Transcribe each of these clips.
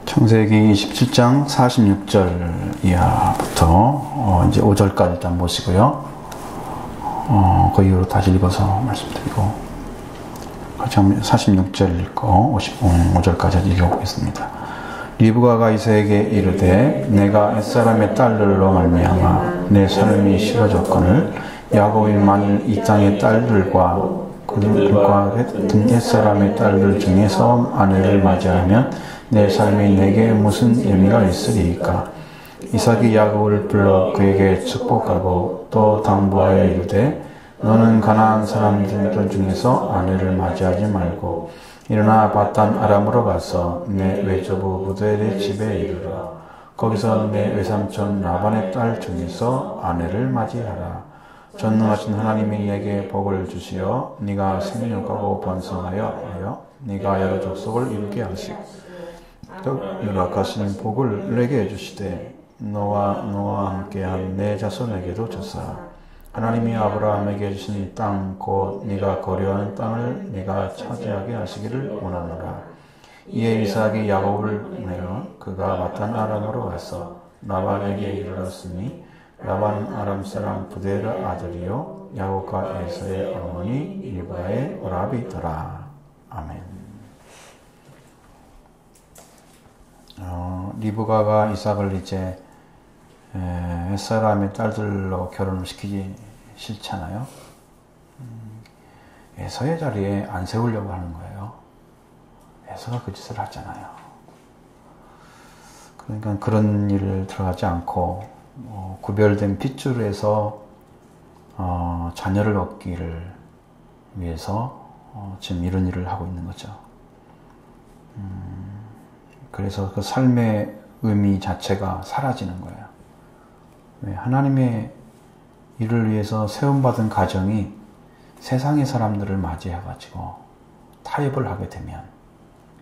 창세기 27장 46절 이하부터 이제 5절까지 일단 보시고요. 그 이후로 다시 읽어서 말씀드리고, 46절 읽고 55절까지 읽어보겠습니다. 리브가가 이삭에게 이르되 내가 햇사람의 딸들로 말미암아 내 삶이 싫어졌거늘 야곱이 만일 이 땅의 딸들과 그들과 같은 햇사람의 딸들 중에서 아내를 맞이하면 내 삶이 내게 무슨 의미가 있으리이까. 이삭이 야곱을 불러 그에게 축복하고 또 당부하여 이르되 너는 가나안 사람들 중에서 아내를 맞이하지 말고 일어나 바단 아람으로 가서 내 외조부 부두엘의 집에 이르러 거기서 내 외삼촌 라반의 딸 중에서 아내를 맞이하라. 전능하신 하나님이 내게 복을 주시어 네가 생육하고 번성하여 네가 여러 족속을 이루게 하시고 또 유락하신 복을 내게 해주시되 너와 함께한 내 자손에게도 주사. 하나님이 아브라함에게 주신 땅 곧 네가 거류하는 땅을 네가 차지하게 하시기를 원하노라. 이에 이삭이 야곱을 보내어 그가 바단 아람으로 가서 라반에게 이르렀으니 라반은 아람 사람 부데라 아들이요 야곱과 에서의 어머니 리브가의 오라비더라. 아멘. 리브가가 이삭을 이제 햇사람의 딸들로 결혼을 시키기 싫잖아요. 에서의 자리에 안 세우려고 하는 거예요. 에서가 그 짓을 하잖아요. 그러니까 그런 일을 들어가지 않고 구별된 핏줄에서 자녀를 얻기를 위해서 지금 이런 일을 하고 있는 거죠. 그래서 그 삶의 의미 자체가 사라지는 거예요. 왜? 하나님의 일을 위해서 세움받은 가정이 세상의 사람들을 맞이해가지고 타협을 하게 되면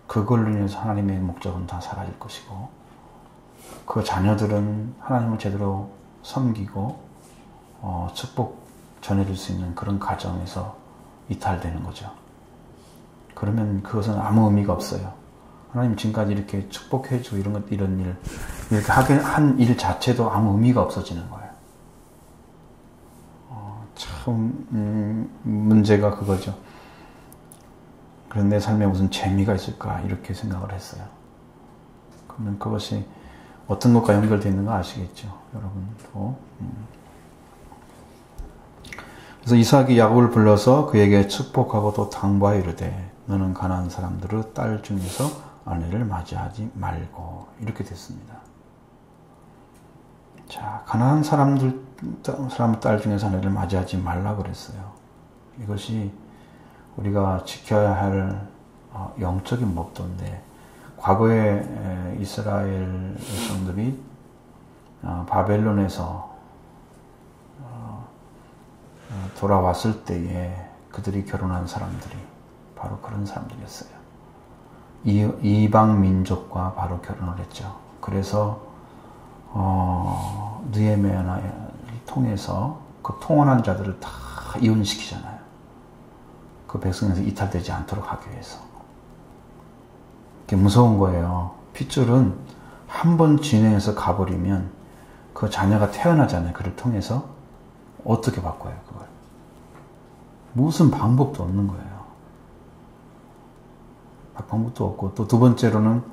그걸로 인해서 하나님의 목적은 다 사라질 것이고 그 자녀들은 하나님을 제대로 섬기고 축복 전해줄 수 있는 그런 가정에서 이탈되는 거죠. 그러면 그것은 아무 의미가 없어요. 하나님 지금까지 이렇게 축복해주고 이런 일, 이렇게 한 일 자체도 아무 의미가 없어지는 거예요. 참, 문제가 그거죠. 그런 내 삶에 무슨 재미가 있을까, 이렇게 생각을 했어요. 그러면 그것이 어떤 것과 연결되어 있는 거 아시겠죠, 여러분도. 그래서 이삭이 야곱을 불러서 그에게 축복하고 또 당부하여 이르되 너는 가나안 사람들의 딸 중에서 아내를 맞이하지 말고 이렇게 됐습니다. 자, 가나안 사람 딸 중에서 아내를 맞이하지 말라 그랬어요. 이것이 우리가 지켜야 할 영적인 법도인데 과거에 이스라엘 백성들이 바벨론에서 돌아왔을 때에 그들이 결혼한 사람들이 바로 그런 사람들이었어요. 이방 민족과 바로 결혼을 했죠. 그래서 느헤미야를 통해서 그 통혼한 자들을 다 이혼시키잖아요. 그 백성에서 이탈되지 않도록 하기 위해서. 그게 무서운 거예요. 핏줄은 한 번 진행해서 가버리면 그 자녀가 태어나잖아요. 그를 통해서 어떻게 바꿔요, 그걸? 무슨 방법도 없는 거예요. 방법도 없고 또 두 번째로는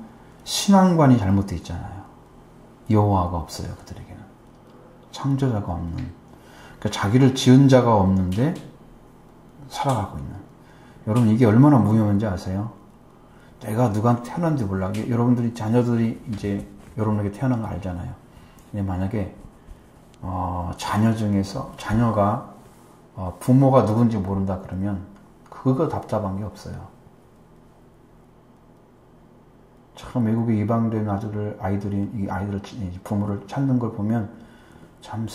신앙관이 잘못되어 있잖아요. 여호와가 없어요. 그들에게는 창조자가 없는, 그러니까 자기를 지은 자가 없는데 살아가고 있는. 여러분 이게 얼마나 무서운지 아세요? 내가 누구한테 태어났는지 몰라. 여러분들이 자녀들이 이제 여러분에게 태어난 거 알잖아요. 근데 만약에 자녀 중에서 자녀가 부모가 누군지 모른다 그러면 그거 답답한 게 없어요. 참 외국의 이방된 아이들이 부모를 찾는 걸 보면 참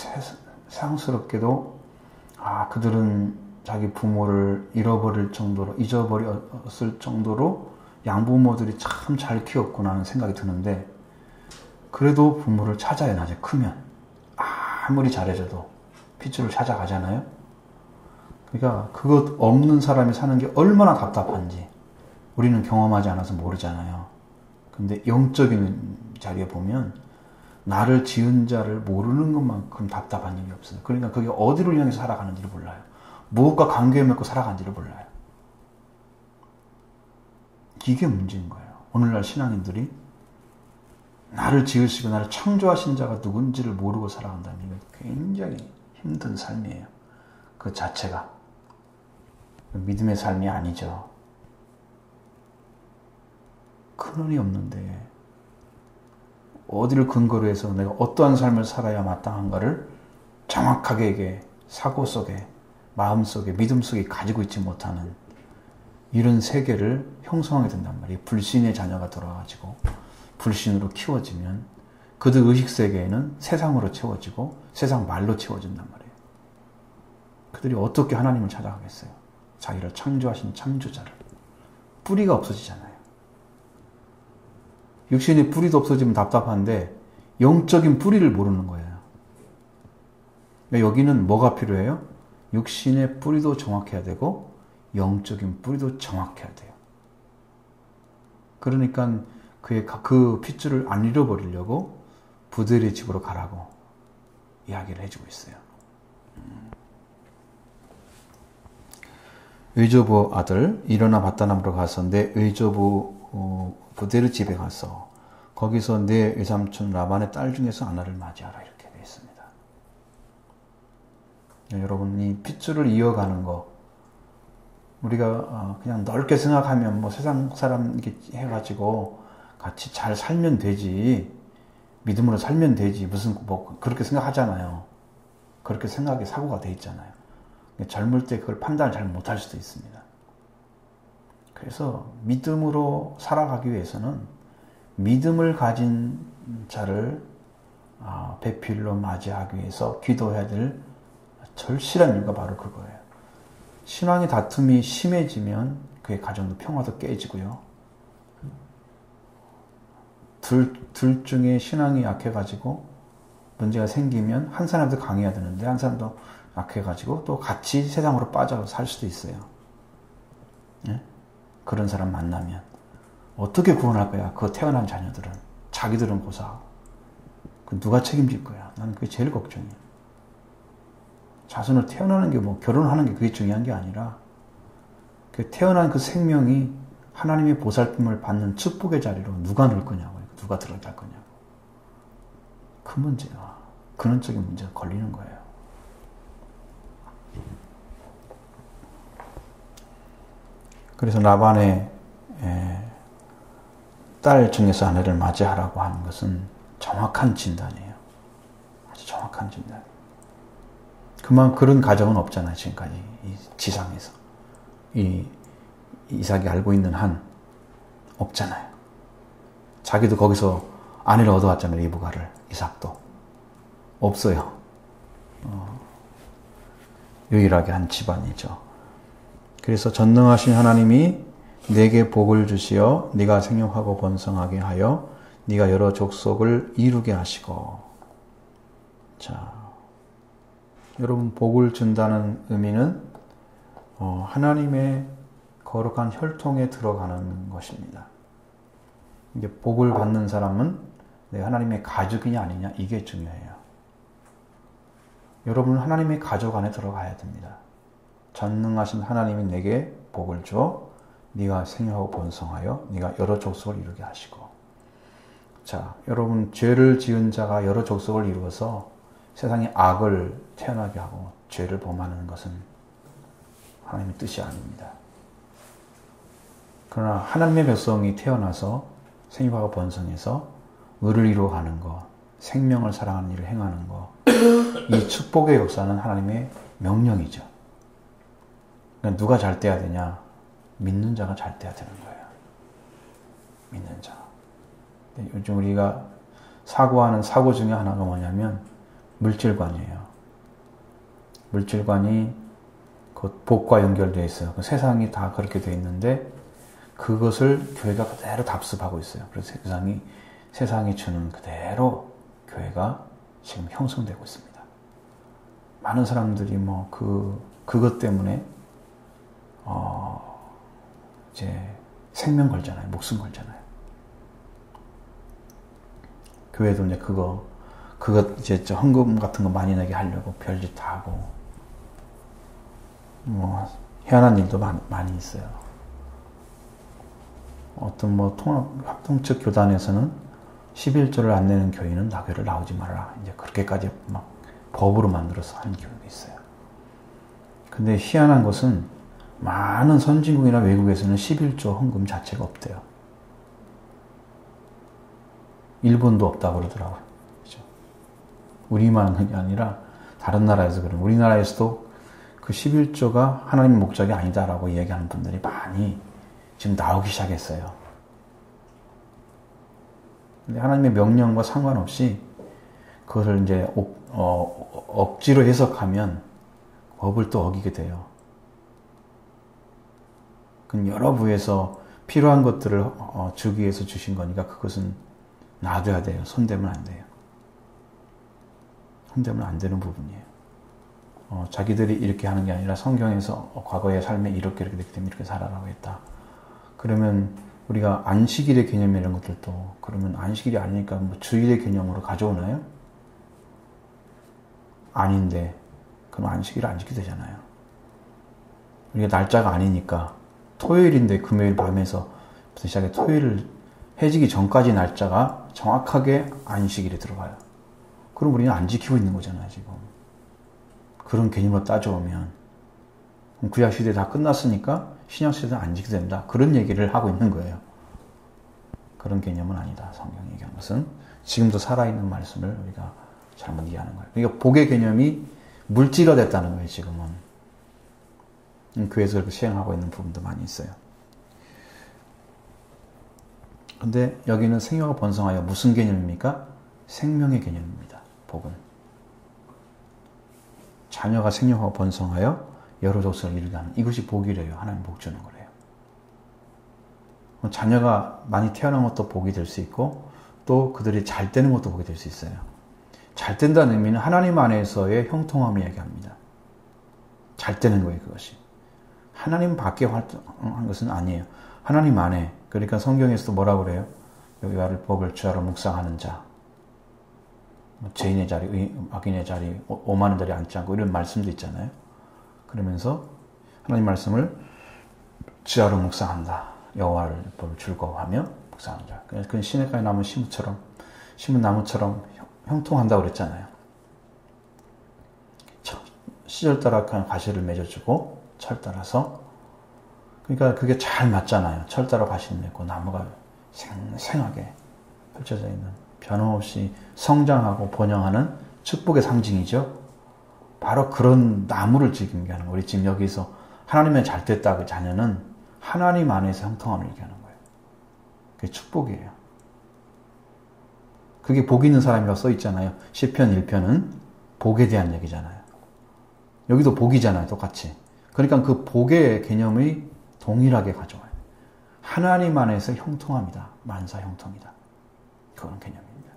세상스럽게도 그들은 자기 부모를 잊어버렸을 정도로 양부모들이 참 잘 키웠구나 하는 생각이 드는데 그래도 부모를 찾아야 나중에 크면 아무리 잘해줘도 핏줄을 찾아가잖아요. 그러니까 그것 없는 사람이 사는 게 얼마나 답답한지 우리는 경험하지 않아서 모르잖아요. 근데 영적인 자리에 보면 나를 지은 자를 모르는 것만큼 답답한 일이 없어요. 그러니까 그게 어디를 향해서 살아가는지를 몰라요. 무엇과 관계 맺고 살아가는지를 몰라요. 이게 문제인 거예요. 오늘날 신앙인들이 나를 지으시고 나를 창조하신 자가 누군지를 모르고 살아간다는 게 굉장히 힘든 삶이에요. 그 자체가. 믿음의 삶이 아니죠. 근원이 없는데 어디를 근거로 해서 내가 어떠한 삶을 살아야 마땅한가를 정확하게 이게 사고 속에, 마음 속에, 믿음 속에 가지고 있지 못하는 이런 세계를 형성하게 된단 말이에요. 불신의 자녀가 돌아가지고 불신으로 키워지면 그들 의식세계에는 세상으로 채워지고 세상 말로 채워진단 말이에요. 그들이 어떻게 하나님을 찾아가겠어요? 자기를 창조하신 창조자를. 뿌리가 없어지잖아요. 육신의 뿌리도 없어지면 답답한데 영적인 뿌리를 모르는 거예요. 그러니까 여기는 뭐가 필요해요? 육신의 뿌리도 정확해야 되고 영적인 뿌리도 정확해야 돼요. 그러니까 그 핏줄을 안 잃어버리려고 부들의 집으로 가라고 이야기를 해주고 있어요. 의조부 아들 일어나 바다나무로 가서 내 의조부 부데르 집에 가서 거기서 내 외삼촌 라반의 딸 중에서 하나를 맞이하라 이렇게 되어 있습니다. 여러분 이 핏줄을 이어가는 거 우리가 그냥 넓게 생각하면 뭐 세상 사람 이렇게 해가지고 같이 잘 살면 되지 믿음으로 살면 되지 무슨 뭐 그렇게 생각하잖아요. 그렇게 생각이 사고가 돼 있잖아요. 젊을 때 그걸 판단을 잘 못할 수도 있습니다. 그래서 믿음으로 살아가기 위해서는 믿음을 가진 자를 배필로 맞이하기 위해서 기도해야 될 절실한 이유가 바로 그거예요. 신앙의 다툼이 심해지면 그의 가정도 평화도 깨지고요. 둘 중에 신앙이 약해가지고 문제가 생기면 한 사람도 강해야 되는데 한 사람도 약해가지고 또 같이 세상으로 빠져 살 수도 있어요. 예? 그런 사람 만나면 어떻게 구원할 거야? 그 태어난 자녀들은 자기들은 고사. 그 누가 책임질 거야? 나는 그게 제일 걱정이야. 자손을 태어나는 게 뭐 결혼하는 게 그게 중요한 게 아니라 그 태어난 그 생명이 하나님의 보살핌을 받는 축복의 자리로 누가 넣을 거냐고요. 누가 들어갈 거냐고. 그 문제가 근원적인 문제가 걸리는 거예요. 그래서 라반의 딸 중에서 아내를 맞이하라고 하는 것은 정확한 진단이에요. 아주 정확한 진단. 그런 가정은 없잖아요. 지금까지 이 지상에서 이삭이 알고 있는 한 없잖아요. 자기도 거기서 아내를 얻어왔잖아요. 리브가를. 이삭도 없어요. 유일하게 한 집안이죠. 그래서 전능하신 하나님이 내게 복을 주시어 네가 생육하고 번성하게 하여 네가 여러 족속을 이루게 하시고. 자, 여러분 복을 준다는 의미는 하나님의 거룩한 혈통에 들어가는 것입니다. 이게 복을 받는 사람은 내가 하나님의 가족이냐 아니냐 이게 중요해요. 여러분은 하나님의 가족 안에 들어가야 됩니다. 전능하신 하나님이 내게 복을 줘 네가 생육하고 번성하여 네가 여러 족속을 이루게 하시고. 자, 여러분 죄를 지은 자가 여러 족속을 이루어서 세상에 악을 태어나게 하고 죄를 범하는 것은 하나님의 뜻이 아닙니다. 그러나 하나님의 백성이 태어나서 생육하고 번성해서 의를 이루어가는 것, 생명을 사랑하는 일을 행하는 것, 이 축복의 역사는 하나님의 명령이죠. 그러니까 누가 잘 돼야 되냐? 믿는 자가 잘 돼야 되는 거예요. 믿는 자. 요즘 우리가 사고하는 사고 중에 하나가 뭐냐면 물질관이에요. 물질관이 곧 복과 연결되어 있어요. 그 세상이 다 그렇게 되어 있는데 그것을 교회가 그대로 답습하고 있어요. 그래서 세상이 주는 그대로 교회가 지금 형성되고 있습니다. 많은 사람들이 그것 때문에 이제 생명 걸잖아요. 목숨 걸잖아요. 교회도 이제 그거 이제 헌금 같은 거 많이 내게 하려고 별짓 다 하고, 뭐, 희한한 일도 많이 있어요. 어떤 뭐 합동측 교단에서는 11조를 안 내는 교인은 교회를 나오지 말라. 이제 그렇게까지 막 법으로 만들어서 하는 교회가 있어요. 근데 희한한 것은 많은 선진국이나 외국에서는 11조 헌금 자체가 없대요. 일본도 없다고 그러더라고요. 그렇죠? 우리만이 아니라 다른 나라에서 그런, 우리나라에서도 그 11조가 하나님의 목적이 아니다라고 이야기하는 분들이 많이 지금 나오기 시작했어요. 근데 하나님의 명령과 상관없이 그것을 이제 억지로 해석하면 법을 또 어기게 돼요. 그럼 여러 부에서 필요한 것들을 주기 위해서 주신 거니까 그것은 놔둬야 돼요. 손대면 안 돼요. 손대면 안 되는 부분이에요. 자기들이 이렇게 하는 게 아니라 성경에서 과거의 삶에 이렇게 됐기 때문에 이렇게 살아라고 했다. 그러면 우리가 안식일의 개념 이런 것들도 그러면 안식일이 아니니까 뭐 주일의 개념으로 가져오나요? 아닌데 그럼 안식일을 안 지켜도 되잖아요. 우리가 날짜가 아니니까 토요일인데 금요일 밤에서 시작해 토요일 해지기 전까지 날짜가 정확하게 안식일에 들어가요. 그럼 우리는 안 지키고 있는 거잖아요, 지금. 그런 개념으로 따져오면 구약시대 다 끝났으니까 신약시대는 안 지켜도 된다. 그런 얘기를 하고 있는 거예요. 그런 개념은 아니다. 성경이 얘기한 것은 지금도 살아있는 말씀을 우리가 잘못 이해하는 거예요. 그러니까 복의 개념이 물질화됐다는 거예요, 지금은. 교회에서 그렇게 시행하고 있는 부분도 많이 있어요. 근데 여기는 생명을 번성하여 무슨 개념입니까? 생명의 개념입니다. 복은. 자녀가 생명하고 번성하여 여러 족속을 이루게 하는, 이것이 복이래요. 하나님 복 주는 거래요. 자녀가 많이 태어난 것도 복이 될 수 있고 또 그들이 잘 되는 것도 복이 될 수 있어요. 잘 된다는 의미는 하나님 안에서의 형통함을 얘기합니다. 잘 되는 거예요, 그것이. 하나님 밖에 활동한 것은 아니에요. 하나님 안에. 그러니까 성경에서도 뭐라고 그래요? 여호와의 법을 주야로 묵상하는 자. 죄인의 자리, 악인의 자리, 오만한 자리 앉지 않고 이런 말씀도 있잖아요. 그러면서 하나님 말씀을 주야로 묵상한다. 여호와의 법을 즐거워하며 묵상하는 자. 그건 시냇가에 남은 심은 나무처럼 형통한다고 그랬잖아요. 시절 따라 가시를 맺어주고 철 따라서, 그러니까 그게 잘 맞잖아요. 철 따라 가시를 맺고 나무가 생생하게 펼쳐져 있는, 변함없이 성장하고 번영하는 축복의 상징이죠. 바로 그런 나무를 지금 얘기하는 거예요. 우리 지금 여기서 하나님의 잘 됐다 그 자녀는 하나님 안에서 형통함을 얘기하는 거예요. 그게 축복이에요. 그게 복 있는 사람이라고 써 있잖아요. 시편 1편은 복에 대한 얘기잖아요. 여기도 복이잖아요. 똑같이. 그러니까 그 복의 개념이 동일하게 가져와요. 하나님 안에서 형통합니다. 만사 형통이다. 그런 개념입니다.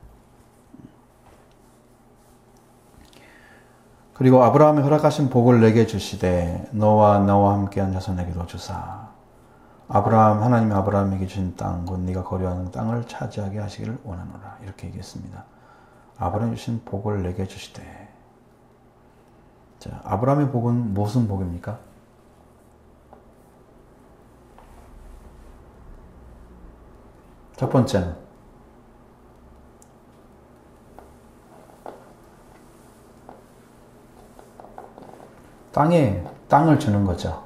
그리고 아브라함이 허락하신 복을 내게 주시되 너와 함께한 자손에게도 주사. 하나님이 아브라함에게 주신 땅, 곧 네가 거류하는 땅을 차지하게 하시기를 원하노라. 이렇게 얘기했습니다. 아브라함이 주신 복을 내게 주시되. 자, 아브라함의 복은 무슨 복입니까? 첫 번째는 땅을 주는 거죠.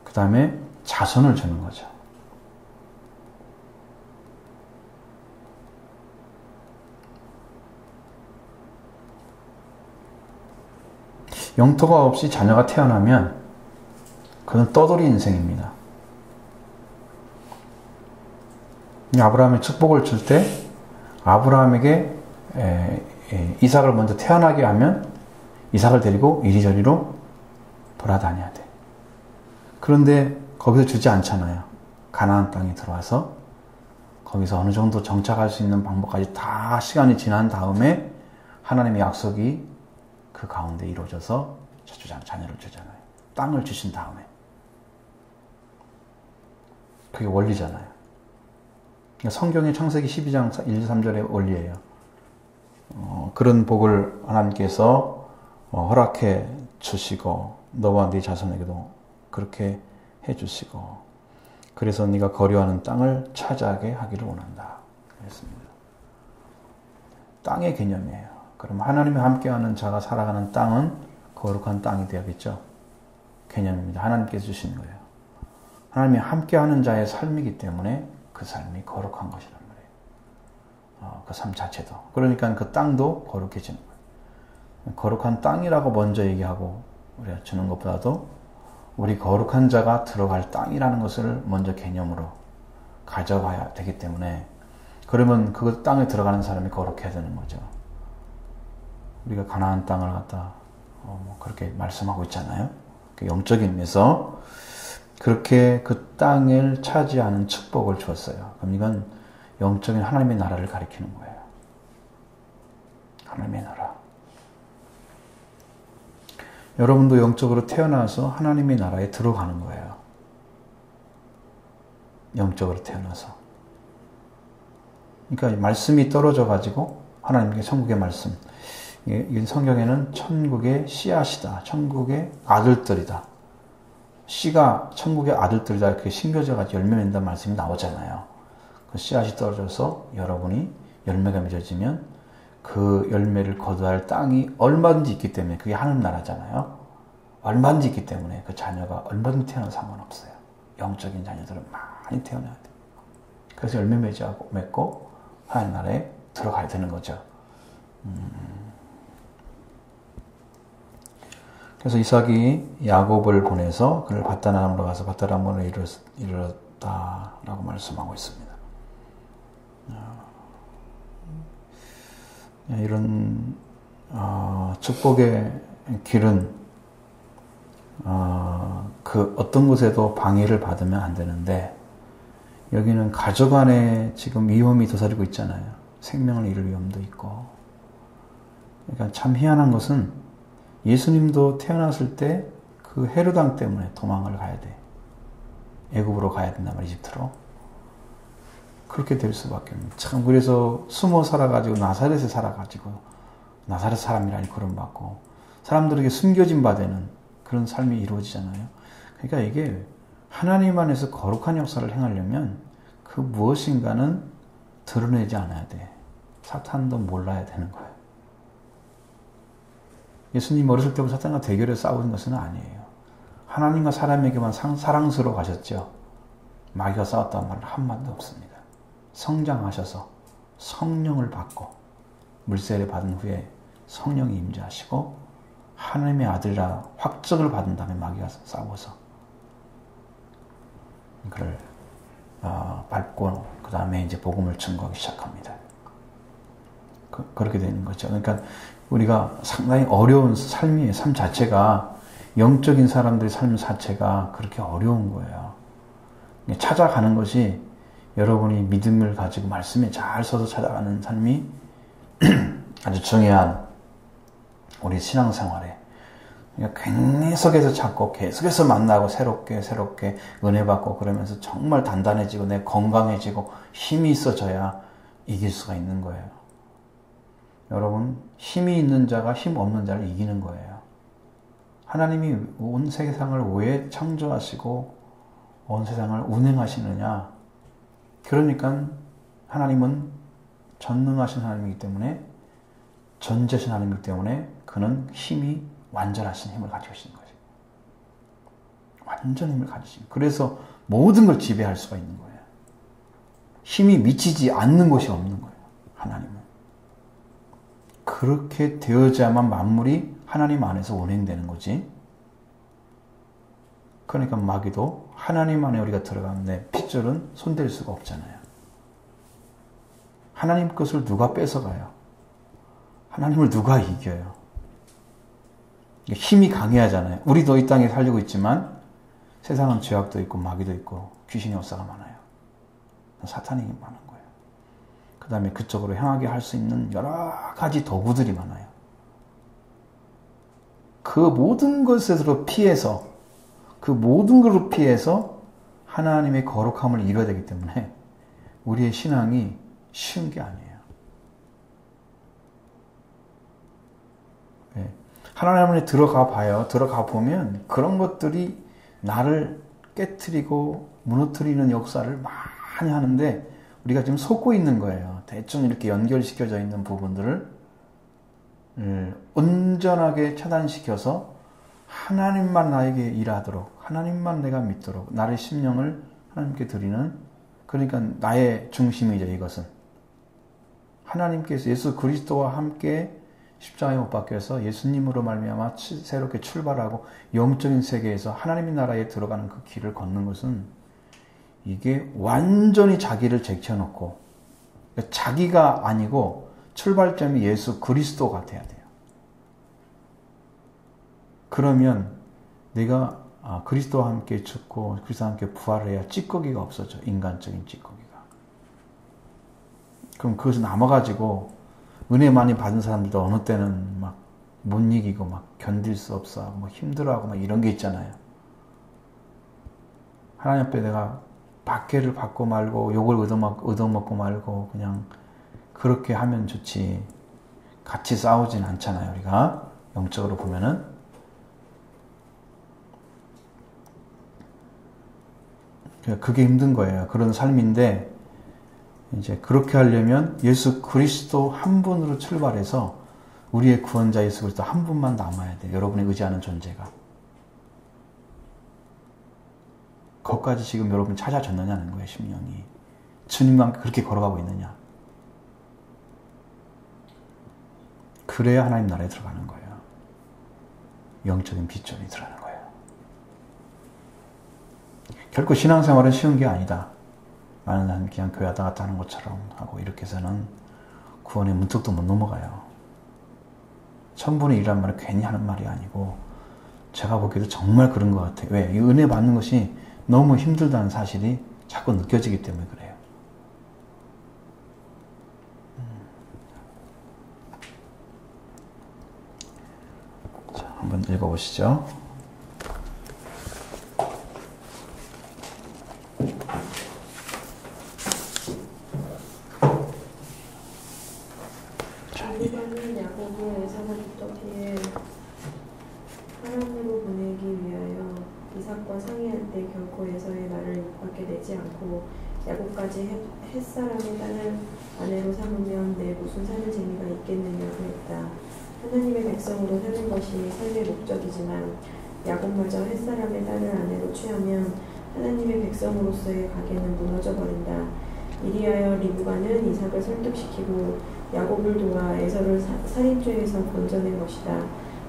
그 다음에 자손을 주는 거죠. 영토가 없이 자녀가 태어나면 그건 떠돌이 인생입니다. 아브라함의 축복을 줄 때 아브라함에게 이삭을 먼저 태어나게 하면 이삭을 데리고 이리저리로 돌아다녀야 돼. 그런데 거기서 주지 않잖아요. 가나안 땅에 들어와서 거기서 어느 정도 정착할 수 있는 방법까지 다 시간이 지난 다음에 하나님의 약속이 그 가운데 이루어져서 자녀를 주잖아요. 땅을 주신 다음에. 그게 원리잖아요. 성경의 창세기 12장 1, 3절의 원리예요. 그런 복을 하나님께서 허락해 주시고 너와 네 자손에게도 그렇게 해 주시고 그래서 네가 거류하는 땅을 차지하게 하기를 원한다. 그랬습니다. 땅의 개념이에요. 그럼 하나님과 함께하는 자가 살아가는 땅은 거룩한 땅이 되어야겠죠. 개념입니다. 하나님께서 주신 거예요. 하나님이 함께하는 자의 삶이기 때문에 그 삶이 거룩한 것이란 말이에요. 그 삶 자체도. 그러니까 그 땅도 거룩해지는 거예요. 거룩한 땅이라고 먼저 얘기하고 우리가 주는 것보다도 우리 거룩한 자가 들어갈 땅이라는 것을 먼저 개념으로 가져가야 되기 때문에 그러면 그 땅에 들어가는 사람이 거룩해야 되는 거죠. 우리가 가나안 땅을 갖다 그렇게 말씀하고 있잖아요. 영적인 의미에서 그렇게 그 땅을 차지하는 축복을 주었어요. 그럼 이건 영적인 하나님의 나라를 가리키는 거예요. 하나님의 나라. 여러분도 영적으로 태어나서 하나님의 나라에 들어가는 거예요. 영적으로 태어나서. 그러니까 말씀이 떨어져 가지고 하나님께 천국의 말씀. 이 성경에는 천국의 씨앗이다. 천국의 아들들이다. 씨가 천국의 아들들이다. 이렇게 심겨져가지고 열매 맺는다는 말씀이 나오잖아요. 그 씨앗이 떨어져서 여러분이 열매가 맺어지면 그 열매를 거두어야 할 땅이 얼마든지 있기 때문에 그게 하늘 나라잖아요. 얼마든지 있기 때문에 그 자녀가 얼마든지 태어나도 상관없어요. 영적인 자녀들은 많이 태어나야 돼요. 그래서 열매 맺고 하늘 나라에 들어가야 되는 거죠. 그래서 이삭이 야곱을 보내서 그를 밧단아람으로 가서 밧단아람을 이르렀다라고 말씀하고 있습니다. 이런 축복의 길은 그 어떤 곳에도 방해를 받으면 안 되는데 여기는 가족 안에 지금 위험이 도사리고 있잖아요. 생명을 잃을 위험도 있고. 그러니까 참 희한한 것은 예수님도 태어났을 때 그 헤롯 왕 때문에 도망을 가야 돼. 애굽으로 가야 된단 말이야, 이집트로. 그렇게 될 수밖에 없는. 참 그래서 숨어 살아가지고 나사렛에 살아가지고 나사렛 사람이라니 구름받고 사람들에게 숨겨진 바 되는 그런 삶이 이루어지잖아요. 그러니까 이게 하나님 안에서 거룩한 역사를 행하려면 그 무엇인가는 드러내지 않아야 돼. 사탄도 몰라야 되는 거예요. 예수님 어렸을 때부터 사탄과 대결해서 싸우는 것은 아니에요. 하나님과 사람에게만 사랑스러워 가셨죠. 마귀가 싸웠다는 말은 한마디도 없습니다. 성장하셔서 성령을 받고 물세례 받은 후에 성령이 임재하시고 하나님의 아들이라 확증을 받은 다음에 마귀가 싸워서 그를 밟고 그 다음에 이제 복음을 증거하기 시작합니다. 그렇게 되는 거죠. 그러니까 우리가 상당히 어려운 삶이에요. 삶 자체가 영적인 사람들의 삶 자체가 그렇게 어려운 거예요. 찾아가는 것이 여러분이 믿음을 가지고 말씀에 잘 서서 찾아가는 삶이 아주 중요한 우리 신앙생활에 계속해서 찾고 계속해서 만나고 새롭게 은혜 받고 그러면서 정말 단단해지고 내 건강해지고 힘이 있어져야 이길 수가 있는 거예요. 여러분 힘이 있는 자가 힘 없는 자를 이기는 거예요. 하나님이 온 세상을 왜 창조하시고 온 세상을 운행하시느냐. 그러니까 하나님은 전능하신 하나님이기 때문에 전지하신 하나님이기 때문에 그는 힘이 완전하신 힘을 가지고 계신 거죠. 완전 힘을 가지신. 그래서 모든 걸 지배할 수가 있는 거예요. 힘이 미치지 않는 곳이 없는 거예요. 하나님은. 그렇게 되어야만 만물이 하나님 안에서 운행되는 거지. 그러니까 마귀도 하나님 안에 우리가 들어가는데 핏줄은 손댈 수가 없잖아요. 하나님 것을 누가 뺏어가요? 하나님을 누가 이겨요? 힘이 강해야잖아요. 우리도 이 땅에 살고 있지만 세상은 죄악도 있고 마귀도 있고 귀신의 역사가 많아요. 사탄이 많은 거예요. 그 다음에 그쪽으로 향하게 할 수 있는 여러 가지 도구들이 많아요. 그 모든 것으로 피해서 하나님의 거룩함을 이뤄야 되기 때문에 우리의 신앙이 쉬운 게 아니에요. 네. 하나님 안에 들어가 봐요. 들어가 보면 그런 것들이 나를 깨트리고 무너뜨리는 역사를 많이 하는데 우리가 지금 속고 있는 거예요. 대충 이렇게 연결시켜져 있는 부분들을 온전하게 차단시켜서 하나님만 나에게 일하도록, 하나님만 내가 믿도록 나의 심령을 하나님께 드리는, 그러니까 나의 중심이죠. 이것은 하나님께서 예수 그리스도와 함께 십자가에 못 박혀서 예수님으로 말미암아 새롭게 출발하고 영적인 세계에서 하나님의 나라에 들어가는 그 길을 걷는 것은 이게 완전히 자기를 제쳐놓고, 자기가 아니고 출발점이 예수 그리스도가 돼야 돼요. 그러면 내가 그리스도와 함께 죽고 그리스도와 함께 부활해야 찌꺼기가 없어져. 인간적인 찌꺼기가. 그럼 그것을 남아가지고 은혜 많이 받은 사람들도 어느 때는 막 못 이기고 막 견딜 수 없어 하고 막 힘들어하고 막 이런 게 있잖아요. 하나님 앞에 내가 박해를 받고 말고 욕을 얻어먹고 말고 그냥 그렇게 하면 좋지. 같이 싸우진 않잖아요. 우리가 영적으로 보면은. 그게 힘든 거예요. 그런 삶인데 이제 그렇게 하려면 예수 그리스도 한 분으로 출발해서 우리의 구원자 예수 그리스도 한 분만 남아야 돼요. 여러분이 의지하는 존재가. 거기까지 지금 여러분 찾아졌느냐는 거예요. 심령이. 주님과 함께 그렇게 걸어가고 있느냐. 그래야 하나님 나라에 들어가는 거예요. 영적인 빗줄이 들어가는 거예요. 결코 신앙생활은 쉬운 게 아니다. 많은 사람이 그냥 교회 왔다 갔다 하는 것처럼 하고 이렇게 해서는 구원의 문턱도 못 넘어가요. 천분의 1이란 말은 괜히 하는 말이 아니고 제가 보기에도 정말 그런 것 같아요. 왜? 이 은혜 받는 것이 너무 힘들다는 사실이 자꾸 느껴지기 때문에 그래요. 자, 한번 읽어보시죠. 리브가는 야곱이 에서가 붙었기에 하란으로 보내기 위하여 이삭과 상의할 때 결코 에서의 말을 입 밖에 내지 않고 야곱까지 햇사람의 딸을 아내로 삼으면 내 무슨 살 재미가 있겠느냐고 했다. 하나님의 백성으로 사는 것이 삶의 목적이지만 야곱마저 햇사람의 딸을 아내로 취하면 하나님의 백성으로서의 가계는 무너져 버린다. 이리하여 리브가는 이삭을 설득시키고 야곱을 도와 에서를 살인죄에서 건져낸 것이다.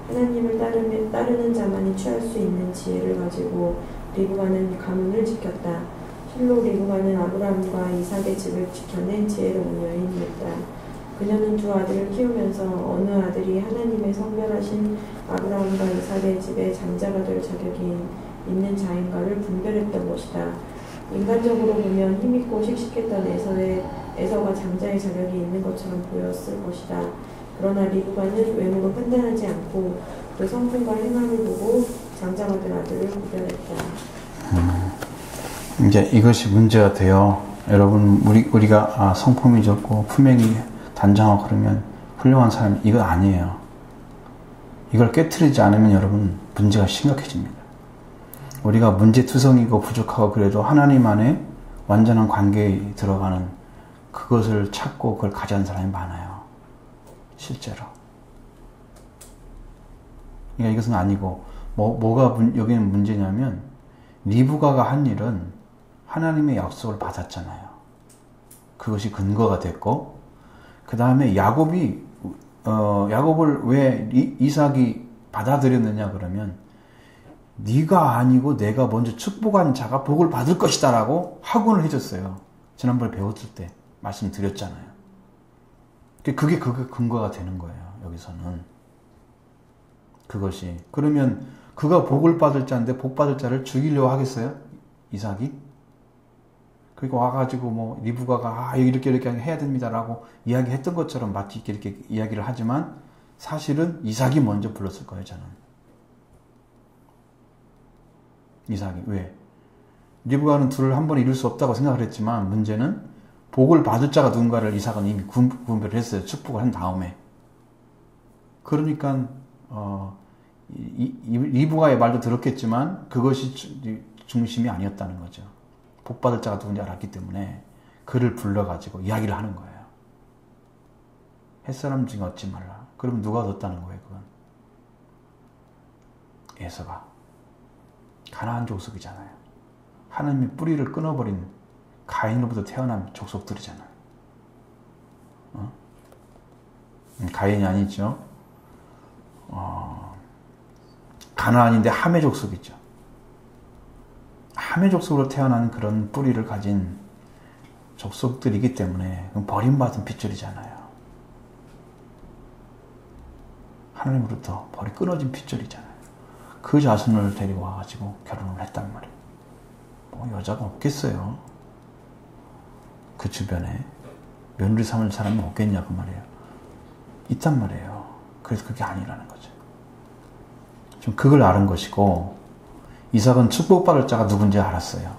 하나님을 따르는 자만이 취할 수 있는 지혜를 가지고 리브가는 가문을 지켰다. 실로 리브가는 아브라함과 이삭의 집을 지켜낸 지혜로운 여인이었다. 그녀는 두 아들을 키우면서 어느 아들이 하나님의 성별하신 아브라함과 이삭의 집에 장자가 될 자격이 있는 자인가를 분별했던 것이다. 인간적으로 보면 힘있고 씩씩했던 에서가 장자의 자격이 있는 것처럼 보였을 것이다. 그러나 리브가는 외모로 판단하지 않고 그 성품과 행함을 보고 장자가 된 아들을 구별했다. 이제 이것이 문제가 돼요. 여러분, 우리가 성품이 좋고 품행이 단정하고 그러면 훌륭한 사람, 이거 아니에요. 이걸 깨트리지 않으면 여러분 문제가 심각해집니다. 우리가 문제투성이고 부족하고 그래도 하나님 안에 완전한 관계에 들어가는 그것을 찾고 그걸 가져간 사람이 많아요. 실제로. 그러니까 이것은 아니고 뭐가 여기는 문제냐면 리브가가 한 일은 하나님의 약속을 받았잖아요. 그것이 근거가 됐고 그 다음에 야곱을 왜 이삭이 받아들였느냐 그러면 네가 아니고 내가 먼저 축복한 자가 복을 받을 것이다 라고 학원을 해줬어요. 지난번에 배웠을 때 말씀드렸잖아요. 그게 근거가 되는 거예요. 여기서는. 그것이. 그러면 그가 복을 받을 자인데 복 받을 자를 죽이려고 하겠어요? 이삭이? 그리고 와가지고 리브가가 이렇게 해야 됩니다라고 이야기했던 것처럼 마치 이렇게 이야기를 하지만 사실은 이삭이 먼저 불렀을 거예요. 저는. 이삭이. 왜? 리브가는 둘을 한 번에 이룰 수 없다고 생각을 했지만 문제는 복을 받을 자가 누군가를 이삭은 이미 구분별을 했어요. 축복을 한 다음에. 그러니까 리브가의 말도 들었겠지만 그것이 중심이 아니었다는 거죠. 복 받을 자가 누군지 알았기 때문에 그를 불러가지고 이야기를 하는 거예요. 햇사람 중에 얻지 말라. 그러면 누가 얻었다는 거예요, 그건? 에서가. 가나안 족속이잖아요. 하나님의 뿌리를 끊어버린 가인으로부터 태어난 족속들이잖아요. 가인이 아니죠. 가나안인데 함의 족속이죠. 함의 족속으로 태어난 그런 뿌리를 가진 족속들이기 때문에 버림받은 핏줄이잖아요. 하나님으로부터 벌이 끊어진 핏줄이잖아요. 그 자손을 데리고 와가지고 결혼을 했단 말이에요. 뭐 여자가 없겠어요. 그 주변에 며느리 삼을 사람이 없겠냐 그 말이에요. 있단 말이에요. 그래서 그게 아니라는 거죠. 좀 그걸 아는 것이고 이삭은 축복받을 자가 누군지 알았어요.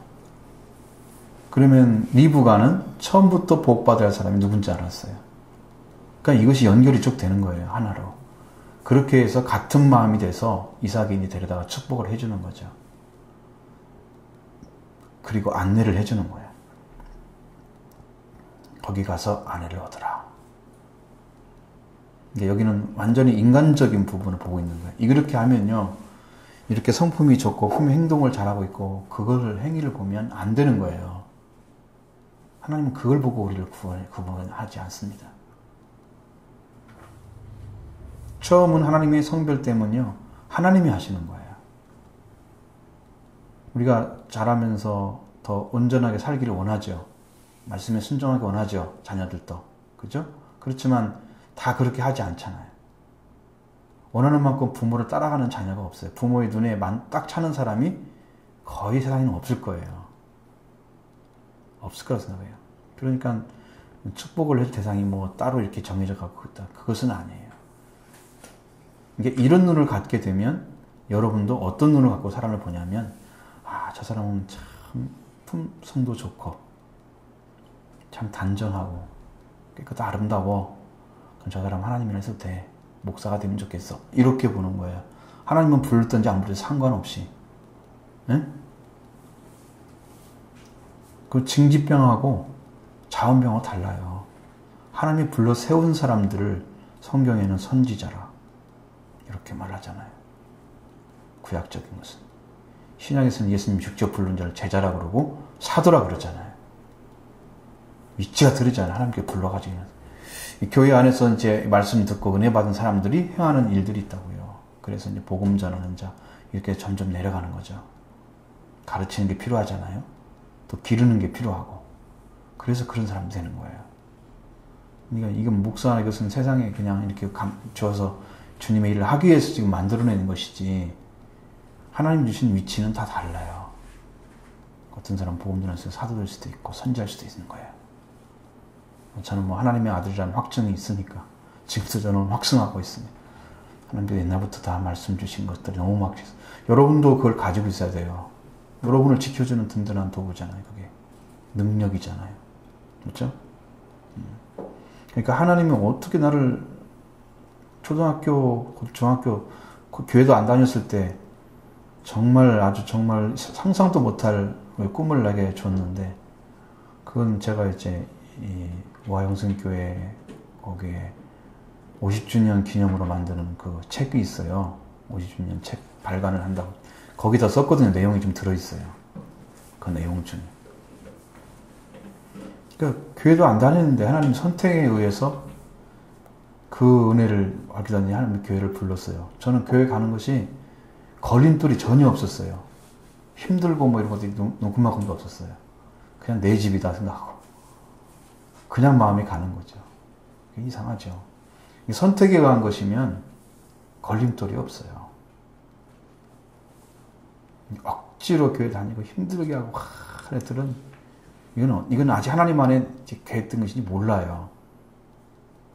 그러면 리브가는 처음부터 복받을 사람이 누군지 알았어요. 그러니까 이것이 연결이 쭉 되는 거예요. 하나로. 그렇게 해서 같은 마음이 돼서 이삭이 데려다가 축복을 해주는 거죠. 그리고 안내를 해주는 거예요. 거기 가서 아내를 얻으라. 근데 여기는 완전히 인간적인 부분을 보고 있는 거예요. 이렇게 하면요. 이렇게 성품이 좋고 품의 행동을 잘하고 있고 그걸 행위를 보면 안 되는 거예요. 하나님은 그걸 보고 우리를 구원하지 않습니다. 처음은 하나님의 성별 때문요. 하나님이 하시는 거예요. 우리가 자라면서 더 온전하게 살기를 원하죠. 말씀에 순종하기 원하죠. 자녀들도. 그죠? 그렇지만 다 그렇게 하지 않잖아요. 원하는 만큼 부모를 따라가는 자녀가 없어요. 부모의 눈에 딱 차는 사람이 거의 세상에는 없을 거예요. 없을 거라고 생각해요. 그러니까 축복을 해줄 대상이 뭐 따로 이렇게 정해져 갖고 있다. 그것은 아니에요. 이게 이런 눈을 갖게 되면 여러분도 어떤 눈을 갖고 사람을 보냐면 저 사람은 참 품성도 좋고 참 단정하고 깨끗하고 아름다워. 그럼 저 사람 하나님이랑 해도 돼. 목사가 되면 좋겠어. 이렇게 보는 거예요. 하나님은 부르든지 안 부르든지 상관없이. 네? 그 징집병하고 자원병하고 달라요. 하나님이 불러 세운 사람들을 성경에는 선지자라 이렇게 말하잖아요. 구약적인 것은. 신약에서는 예수님 직접 부른 자를 제자라 그러고 사도라 그러잖아요. 위치가 다르잖아요. 하나님께 불러가지고. 교회 안에서 이제 말씀 듣고 은혜 받은 사람들이 행하는 일들이 있다고요. 그래서 이제 복음 전하는 자 이렇게 점점 내려가는 거죠. 가르치는 게 필요하잖아요. 또 기르는 게 필요하고. 그래서 그런 사람 되는 거예요. 그러니까 이건 목사나 이것은 세상에 그냥 이렇게 줘서 주님의 일을 하기 위해서 지금 만들어내는 것이지 하나님 주신 위치는 다 달라요. 어떤 사람 복음 전해서 사도 될 수도 있고 선지할 수도 있는 거예요. 저는 뭐 하나님의 아들이라는 확증이 있으니까 지금도 저는 확증하고 있습니다. 하나님도 옛날부터 다 말씀 주신 것들이 너무 막 여러분도 그걸 가지고 있어야 돼요. 여러분을 지켜주는 든든한 도구잖아요. 그게 능력이잖아요. 그렇죠? 그러니까 하나님이 어떻게 나를 초등학교, 중학교, 교회도 안 다녔을 때 정말 아주 정말 상상도 못할 꿈을 내게 줬는데 그건 제가 이제 이 와영승교회 거기에 50주년 기념으로 만드는 그 책이 있어요. 50주년 책 발간을 한다고. 거기다 썼거든요. 내용이 좀 들어있어요. 그 내용 중에. 그러니까 교회도 안 다녔는데 하나님 선택에 의해서 그 은혜를 알게 하나님 교회를 불렀어요. 저는 교회 가는 것이 걸림돌이 전혀 없었어요. 힘들고 뭐 이런 것들이 그만큼도 없었어요. 그냥 내 집이다 생각하고. 그냥 마음이 가는 거죠. 이상하죠. 선택에 의한 것이면 걸림돌이 없어요. 억지로 교회 다니고 힘들게 하고 애들은 이건 아직 하나님 안에 계획된 것인지 몰라요.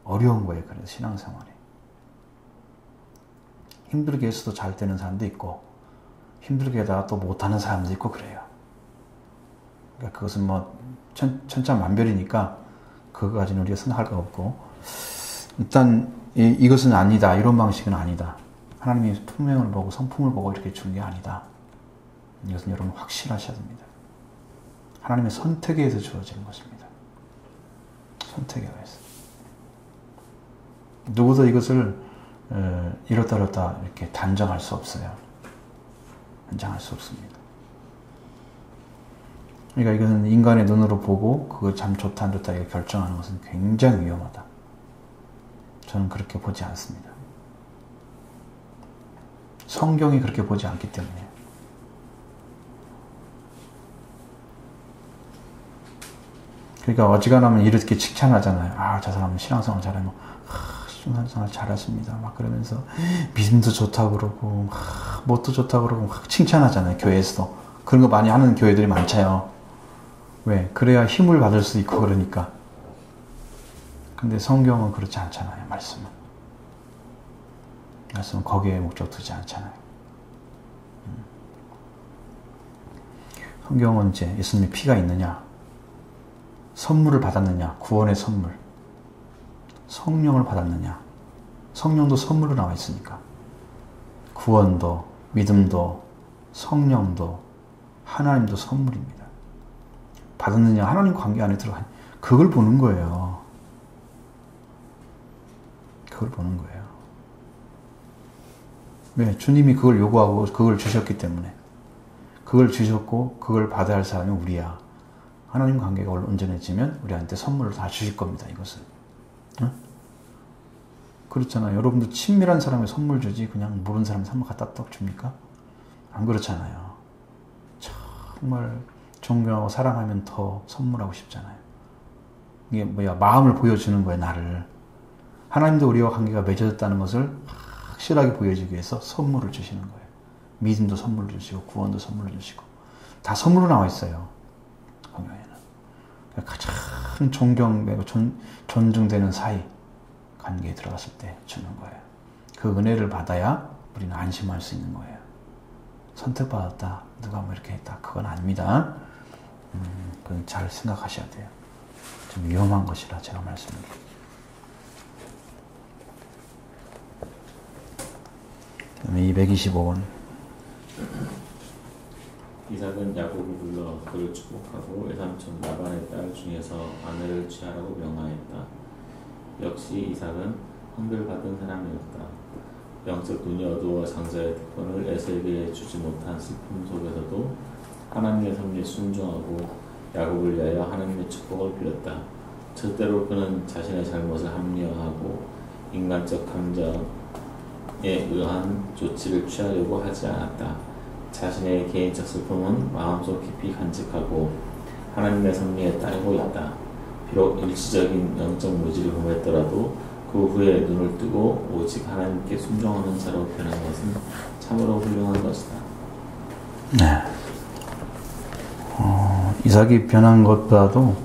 어려운 거예요. 그래서 신앙생활이. 힘들게 해서도 잘 되는 사람도 있고 힘들게 하다가 또 못하는 사람도 있고 그래요. 그러니까 그것은 뭐 천차만별이니까 그거 가지고 우리가 생각할 거 없고, 일단 이것은 아니다, 이런 방식은 아니다. 하나님이 품명을 보고 성품을 보고 이렇게 준 게 아니다. 이것은 여러분 확실하셔야 됩니다. 하나님의 선택에 의해서 주어지는 것입니다. 선택에 의해서. 누구도 이것을 이렇다 저렇다 이렇게 단정할 수 없어요. 단정할 수 없습니다. 그러니까 이것은 인간의 눈으로 보고 그거 참 좋다 안 좋다 이렇게 결정하는 것은 굉장히 위험하다. 저는 그렇게 보지 않습니다. 성경이 그렇게 보지 않기 때문에. 그러니까 어지간하면 이렇게 칭찬하잖아요. 아, 저 사람은 신앙생활 잘하면, 신앙생활 잘하십니다. 막 그러면서 믿음도 좋다고 그러고, 뭣도 좋다고 그러고 막 칭찬하잖아요. 교회에서도. 그런 거 많이 하는 교회들이 많잖아요. 왜? 그래야 힘을 받을 수 있고 그러니까. 근데 성경은 그렇지 않잖아요. 말씀은 거기에 목적 두지 않잖아요. 성경은 이제 예수님의 피가 있느냐, 선물을 받았느냐, 구원의 선물, 성령을 받았느냐. 성령도 선물로 나와 있으니까. 구원도, 믿음도, 성령도, 하나님도 선물입니다. 받았느냐, 하나님 관계 안에 들어가, 그걸 보는 거예요. 그걸 보는 거예요. 왜? 주님이 그걸 요구하고 그걸 주셨기 때문에. 그걸 주셨고 그걸 받아야 할 사람이 우리야. 하나님 관계가 온전해지면 우리한테 선물을 다 주실 겁니다. 이것은. 응? 그렇잖아요. 여러분도 친밀한 사람에 선물 주지 그냥 모르는 사람에 선물 갖다 떡 줍니까? 안 그렇잖아요. 정말 존경하고 사랑하면 더 선물하고 싶잖아요. 이게 뭐야, 마음을 보여주는 거예요. 나를. 하나님도 우리와 관계가 맺어졌다는 것을 확실하게 보여주기 위해서 선물을 주시는 거예요. 믿음도 선물로 주시고 구원도 선물로 주시고 다 선물로 나와 있어요. 성경에는. 가장 존경되고 존중되는 사이 관계에 들어갔을 때 주는 거예요. 그 은혜를 받아야 우리는 안심할 수 있는 거예요. 선택받았다, 누가 뭐 이렇게 했다, 그건 아닙니다. 그건 잘 생각하셔야 돼요. 좀 위험한 것이라 제가 말씀드립니다. 그다음에 225번. 이삭은 야곱을 불러 그를 축복하고 외삼촌 라반의 딸 중에서 아내를 취하라고 명하였다. 역시 이삭은 헌들받은 사람이었다. 영적 눈이 어두워 장자의 특권을 에서에게 주지 못한 슬픔 속에서도 하나님의 섭리에 순종하고 야곱을 위하여 하나님의 축복을 빌었다. 절대로 그는 자신의 잘못을 합리화하고 인간적 감정에 의한 조치를 취하려고 하지 않았다. 자신의 개인적 슬픔은 마음속 깊이 간직하고 하나님의 섭리에 따르고 있다. 비록 일시적인 영적 무지를 범했더라도 그 후에 눈을 뜨고 오직 하나님께 순종하는 자로 변한 것은 참으로 훌륭한 것이다. 네. 이삭이 변한 것보다도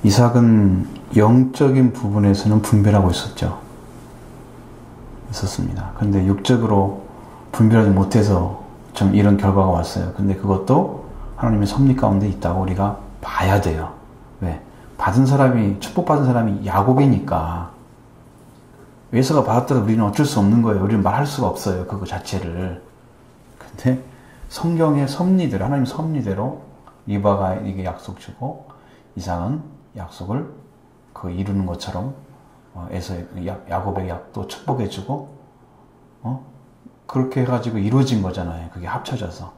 이삭은 영적인 부분에서는 분별하고 있었습니다. 그런데 육적으로 분별하지 못해서 좀 이런 결과가 왔어요. 근데 그것도 하나님의 섭리 가운데 있다고 우리가 봐야 돼요. 왜? 축복받은 사람이 야곱이니까. 에서가 받았더라도 우리는 어쩔 수 없는 거예요. 우리는 말할 수가 없어요. 그거 자체를. 근데 성경의 섭리대로, 하나님 섭리대로 리바가 이게 약속 주고 이삭은 약속을 그 이루는 것처럼 야곱에게 또 축복해주고 그렇게 해가지고 이루어진 거잖아요. 그게 합쳐져서.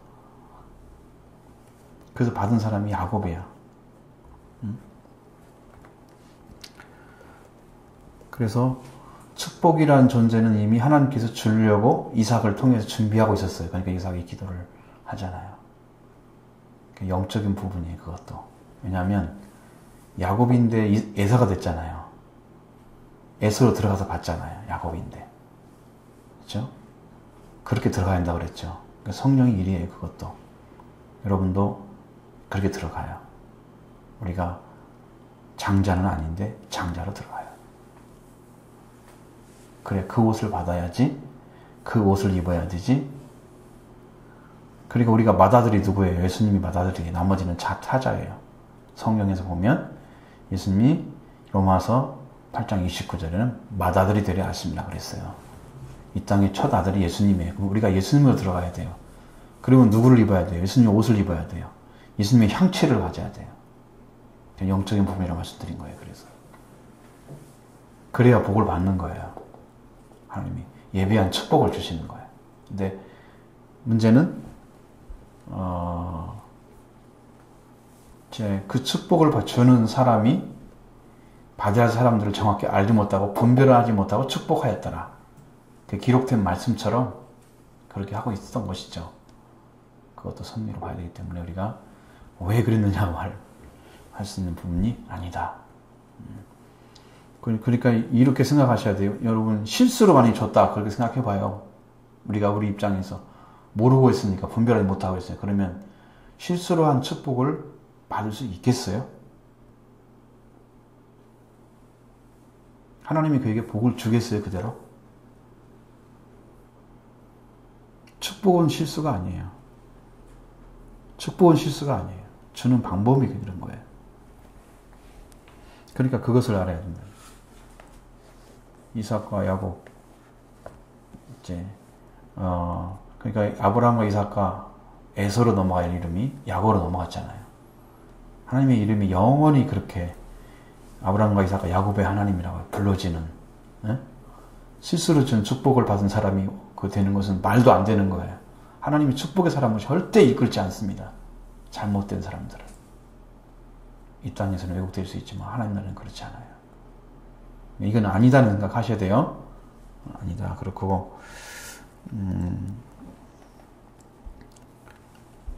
그래서 받은 사람이 야곱이야. 그래서 축복이라는 존재는 이미 하나님께서 주려고 이삭을 통해서 준비하고 있었어요. 그러니까 이삭이 기도를 하잖아요. 영적인 부분이에요. 그것도. 왜냐하면 야곱인데 에서가 됐잖아요. 에서로 들어가서 받잖아요. 야곱인데. 그렇죠? 그렇게 들어가야 한다고 그랬죠. 그러니까 성령의 일이에요. 그것도. 여러분도 그렇게 들어가요. 우리가 장자는 아닌데 장자로 들어가요. 그래, 그 옷을 받아야지. 그 옷을 입어야 되지. 그리고 우리가 맏아들이 누구예요? 예수님이 맏아들이에요. 나머지는 타자예요. 성경에서 보면 예수님이 로마서 8장 29절에는 맏아들이 되려 하십니다 그랬어요. 이 땅의 첫 아들이 예수님이에요. 그럼 우리가 예수님으로 들어가야 돼요. 그리고 누구를 입어야 돼요? 예수님의 옷을 입어야 돼요. 예수님의 향취를 가져야 돼요. 영적인 부분이라고 말씀드린 거예요. 그래서 그래야 복을 받는 거예요. 하나님이 예비한 축복을 주시는 거예요. 근데 문제는 이제 그 축복을 주는 사람이 받아야 할 사람들을 정확히 알지 못하고 분별하지 못하고 축복하였더라. 그 기록된 말씀처럼 그렇게 하고 있었던 것이죠. 그것도 섭리로 봐야 되기 때문에 우리가 왜 그랬느냐고 할 수 있는 부분이 아니다. 그러니까 이렇게 생각하셔야 돼요. 여러분 실수로 많이 줬다 그렇게 생각해 봐요. 우리가 우리 입장에서 모르고 있으니까 분별하지 못하고 있어요. 그러면 실수로 한 축복을 받을 수 있겠어요? 하나님이 그에게 복을 주겠어요? 그대로? 축복은 실수가 아니에요. 축복은 실수가 아니에요. 주는 방법이 그런 거예요. 그러니까 그것을 알아야 된다. 이삭과 야곱 이제 그러니까 아브라함과 이삭과 에서로 넘어갈 이름이 야곱으로 넘어갔잖아요. 하나님의 이름이 영원히 그렇게 아브라함과 이삭과 야곱의 하나님이라고 불러지는 실수로 준 축복을 받은 사람이 그 되는 것은 말도 안 되는 거예요. 하나님이 축복의 사람을 절대 이끌지 않습니다. 잘못된 사람들은. 이 땅에서는 왜곡될 수 있지만 하나님 나라는 그렇지 않아요. 이건 아니다는 생각하셔야 돼요. 아니다. 그렇고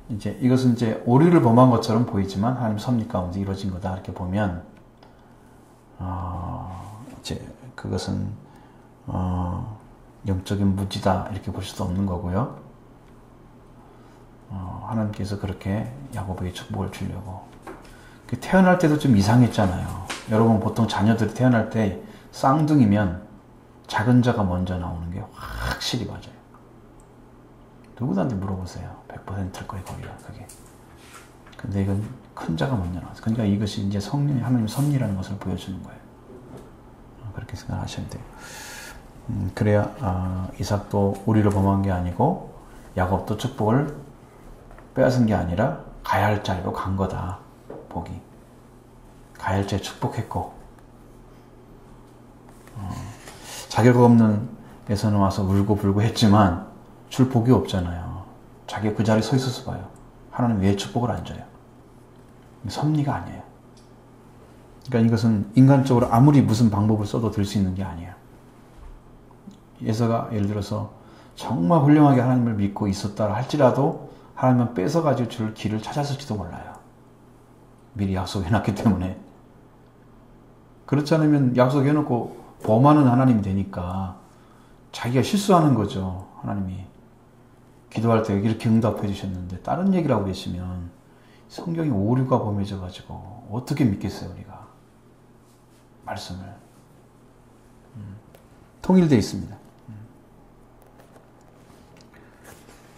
이제 이것은 이제 오류를 범한 것처럼 보이지만 하나님 섭리 가운데 이루어진 거다 이렇게 보면 이제 그것은 영적인 무지다 이렇게 볼 수도 없는 거고요. 하나님께서 그렇게 야곱에게 축복을 주려고 태어날 때도 좀 이상했잖아요. 여러분 보통 자녀들이 태어날 때 쌍둥이면 작은 자가 먼저 나오는 게 확실히 맞아요. 누구한테 물어보세요. 100%일 거예요, 거기가. 그게. 근데 이건 큰 자가 먼저 나왔어요. 그러니까 이것이 이제 하나님 섭리라는 것을 보여주는 거예요. 그렇게 생각하셔야 돼요. 그래야 이삭도 우리를 범한 게 아니고 야곱도 축복을 빼앗은 게 아니라 가야 할 자리로 간 거다. 복이. 가야 할 자리에 축복했고 자격 없는 에서는 와서 울고 불고 했지만 줄 복이 없잖아요. 자기가 그 자리에 서 있어서 봐요. 하나님 왜 축복을 안 줘요? 섭리가 아니에요. 그러니까 이것은 인간적으로 아무리 무슨 방법을 써도 될 수 있는 게 아니에요. 예서가 예를 들어서 정말 훌륭하게 하나님을 믿고 있었다 할지라도 하나님은 뺏어가지고 줄 길을 찾았을지도 몰라요. 미리 약속해놨기 때문에. 그렇지 않으면 약속해놓고 범하는 하나님이 되니까 자기가 실수하는 거죠. 하나님이. 기도할 때 이렇게 응답해 주셨는데 다른 얘기를 하고 계시면 성경이 오류가 범해져가지고 어떻게 믿겠어요 우리가. 말씀을. 통일되어 있습니다.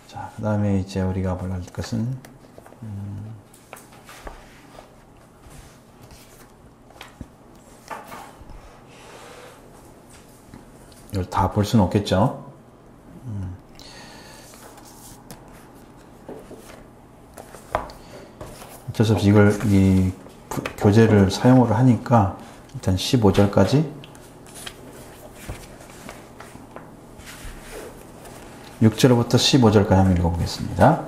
자, 그 다음에 이제 우리가 볼 것은 이걸 다 볼 수는 없겠죠. 어쩔 수 없이 이 교재를 사용을 하니까 일단 15절까지 6절부터 15절까지 한번 읽어보겠습니다.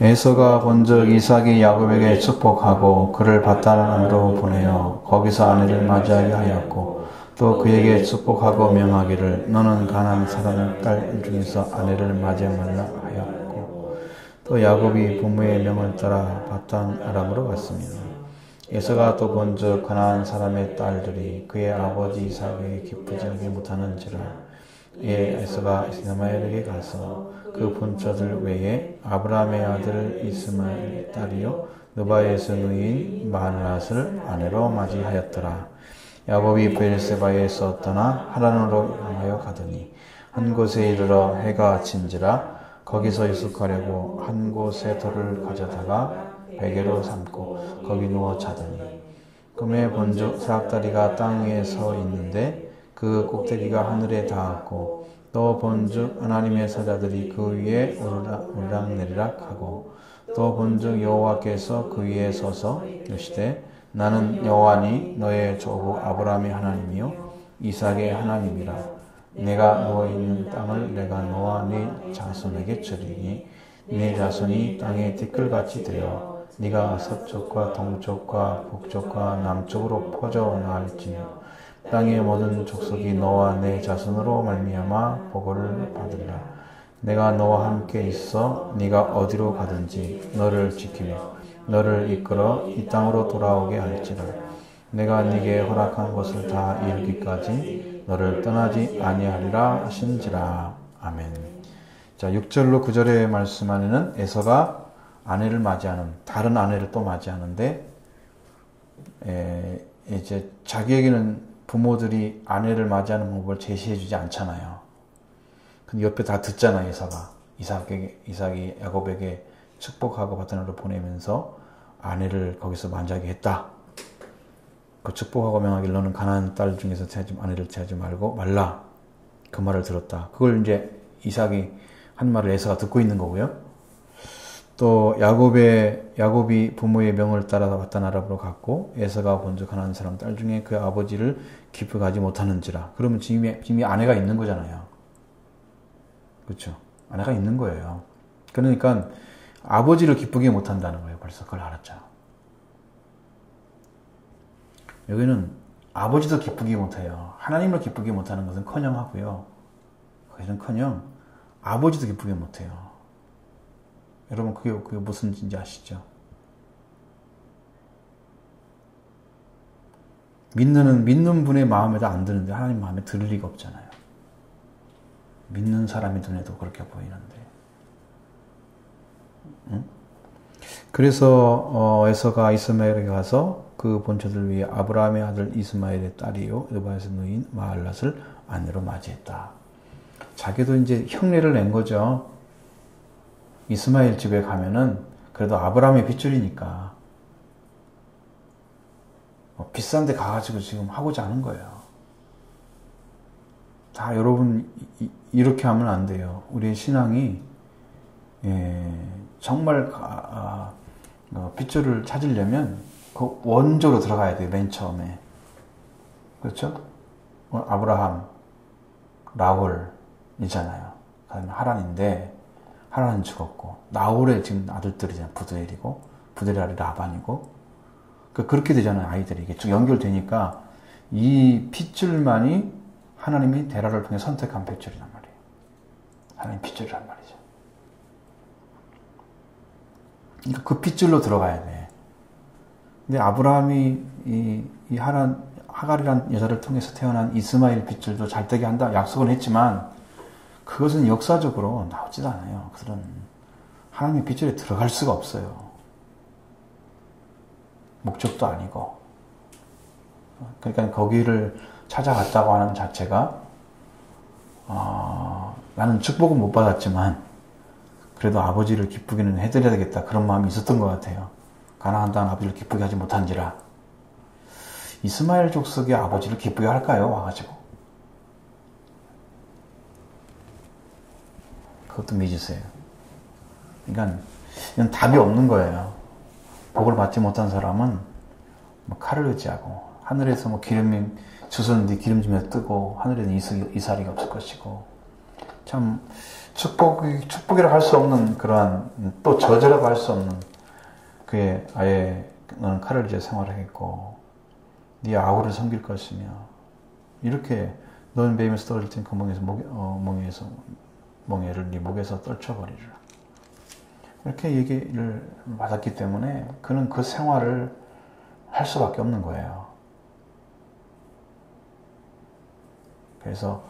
에서가 본즉 이삭이 야곱에게 축복하고 그를 바단으로 보내어 거기서 아내를 맞이하게 하였고 또 그에게 축복하고 명하기를 너는 가나안 사람 딸 중에서 아내를 맞이하 말라 하였고 또 야곱이 부모의 명을 따라 바단 아람으로 갔습니다. 에서가 또 본즉 가나안 사람의 딸들이 그의 아버지 이삭에게 기쁘지 않게 못하는지라 이에 에서가 이스마엘에게 가서 그 본처들 외에 아브라함의 아들 이스마엘의 딸이요 느바의 스누인 마느낫을 아내로 맞이하였더라. 야곱이 베르세바에서 떠나 하란으로 향하여 가더니 한 곳에 이르러 해가 진지라 거기서 유숙하려고 한 곳에 돌을 가져다가 베개로 삼고 거기 누워 자더니 금의 본즉 사닥다리가 땅 위에 서 있는데 그 꼭대기가 하늘에 닿았고 또 본즉 하나님의 사자들이 그 위에 오르락내리락 하고 또 본즉 여호와께서 그 위에 서서 이르시되 나는 여호와니 너의 조부 아브라함의 하나님이요 이삭의 하나님이라. 내가 누워있는 땅을 내가 너와 네 자손에게 주리니 네 자손이 땅의 티끌같이 되어 네가 서쪽과 동쪽과 북쪽과 남쪽으로 퍼져나갈지니 땅의 모든 족속이 너와 내 자손으로 말미암아 복을 받으리라. 내가 너와 함께 있어 네가 어디로 가든지 너를 지키며 너를 이끌어 이 땅으로 돌아오게 할지라. 내가 네게 허락한 것을 다 이루기까지 너를 떠나지 아니하리라 하신지라. 아멘. 자, 6절로 9절의 말씀 안에는 에서가 아내를 맞이하는, 다른 아내를 또 맞이하는데, 이제 자기에게는 부모들이 아내를 맞이하는 방법을 제시해주지 않잖아요. 근데 옆에 다 듣잖아요, 에서가. 이삭이 야곱에게 축복하고 바다나로 보내면서 아내를 거기서 만지게 했다. 그 축복하고 명하길 너는 가나안 딸 중에서 아내를 취하지 말라. 그 말을 들었다. 그걸 이제 이삭이 한 말을 에서가 듣고 있는 거고요. 또 야곱이 부모의 명을 따라 바다나라로 갔고 에서가 본즉 가나안 사람 딸 중에 그 아버지를 기쁘게 하지 못하는지라. 그러면 지금 아내가 있는 거잖아요. 그렇죠? 아내가 있는 거예요. 그러니까 아버지를 기쁘게 못한다는 거예요. 벌써 그걸 알았죠. 여기는 아버지도 기쁘게 못해요. 하나님을 기쁘게 못하는 것은 커녕 하고요. 거기는 커녕 아버지도 기쁘게 못해요. 여러분 그게 무슨 뜻인지 아시죠? 믿는 분의 마음에도 안 드는데 하나님 마음에 들 리가 없잖아요. 믿는 사람의 눈에도 그렇게 보이는데. 응? 그래서 에서가 이스마엘에게 가서 그 본처들 위해 아브라함의 아들 이스마엘의 딸이요 느바에서 누인 마할랏을 아내로 맞이했다. 자기도 이제 흉내를 낸 거죠. 이스마엘 집에 가면은 그래도 아브라함의 핏줄이니까 비싼 데 가가지고 지금 하고자 하는 거예요. 다 여러분 이렇게 하면 안 돼요. 우리의 신앙이 정말 핏줄을 찾으려면 그 원조로 들어가야 돼요. 맨 처음에. 그렇죠? 아브라함, 라울이잖아요. 그다음에 하란인데 하란은 죽었고 나홀의 지금 아들들이잖아요. 부드엘이고 부드엘의 아들 라반이고 그렇게 되잖아요. 아이들이 이게 쭉 연결되니까 이 핏줄만이 하나님이 데라를 통해 선택한 핏줄이란 말이에요. 하나님 핏줄이란 말이죠. 그러니까 그 핏줄로 들어가야 돼. 근데 아브라함이 이 하갈이란 여자를 통해서 태어난 이스마엘 핏줄도 잘 되게 한다 약속은 했지만 그것은 역사적으로 나오지도 않아요. 그들은 하나님의 핏줄에 들어갈 수가 없어요. 목적도 아니고. 그러니까 거기를 찾아갔다고 하는 자체가 나는 축복은 못 받았지만 그래도 아버지를 기쁘게는 해드려야 되겠다 그런 마음이 있었던 것 같아요. 가나안 땅 아버지를 기쁘게 하지 못한지라. 이스마엘 족속의 아버지를 기쁘게 할까요? 와가지고. 그것도 믿으세요. 그러니까 이건 답이 없는 거예요. 복을 받지 못한 사람은 칼을 의지하고 하늘에서 기름이 주소는데 기름짐에 뜨고 하늘에는 이사리가 없을 것이고 참 축복이라고 할 수 없는 그러한 또 저주라고 할 수 없는 그의 아예 너는 칼을 의지해 생활하겠고 네 아우를 섬길 것이며 이렇게 너는 뱀에서 떨어질 땐 그 멍에를 네 목에서 떨쳐버리리라. 이렇게 얘기를 받았기 때문에 그는 그 생활을 할 수밖에 없는 거예요. 그래서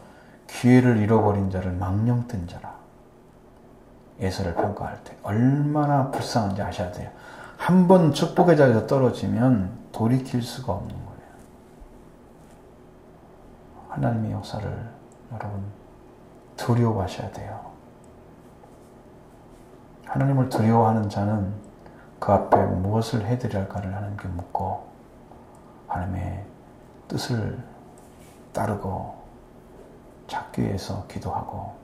기회를 잃어버린 자를 망령된 자라. 에서를 평가할 때 얼마나 불쌍한지 아셔야 돼요. 한 번 축복의 자리에서 떨어지면 돌이킬 수가 없는 거예요. 하나님의 역사를 여러분 두려워하셔야 돼요. 하나님을 두려워하는 자는 그 앞에 무엇을 해드려야 할까를 하나님께 묻고 하나님의 뜻을 따르고 찾기 위해서 기도하고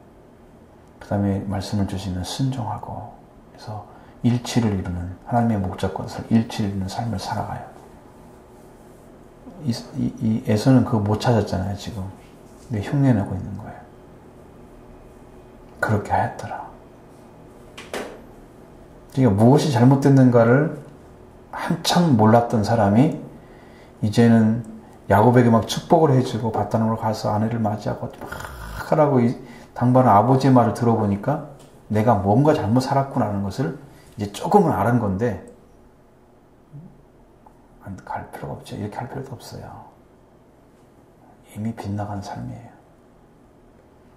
그 다음에 말씀을 주시면 순종하고 그래서 일치를 이루는 하나님의 목적과 일치를 이루는 삶을 살아가요. 이 에서는 그거 못 찾았잖아요 지금. 근데 흉내내고 있는 거예요. 그렇게 하였더라. 그러니까 무엇이 잘못됐는가를 한참 몰랐던 사람이 이제는 야곱에게 막 축복을 해주고 바다나무로 가서 아내를 맞이하고 막 하라고 당번은 아버지의 말을 들어보니까 내가 뭔가 잘못 살았구나라는 것을 이제 조금은 알은 건데 갈 필요가 없죠. 이렇게 할 필요도 없어요. 이미 빗나간 삶이에요.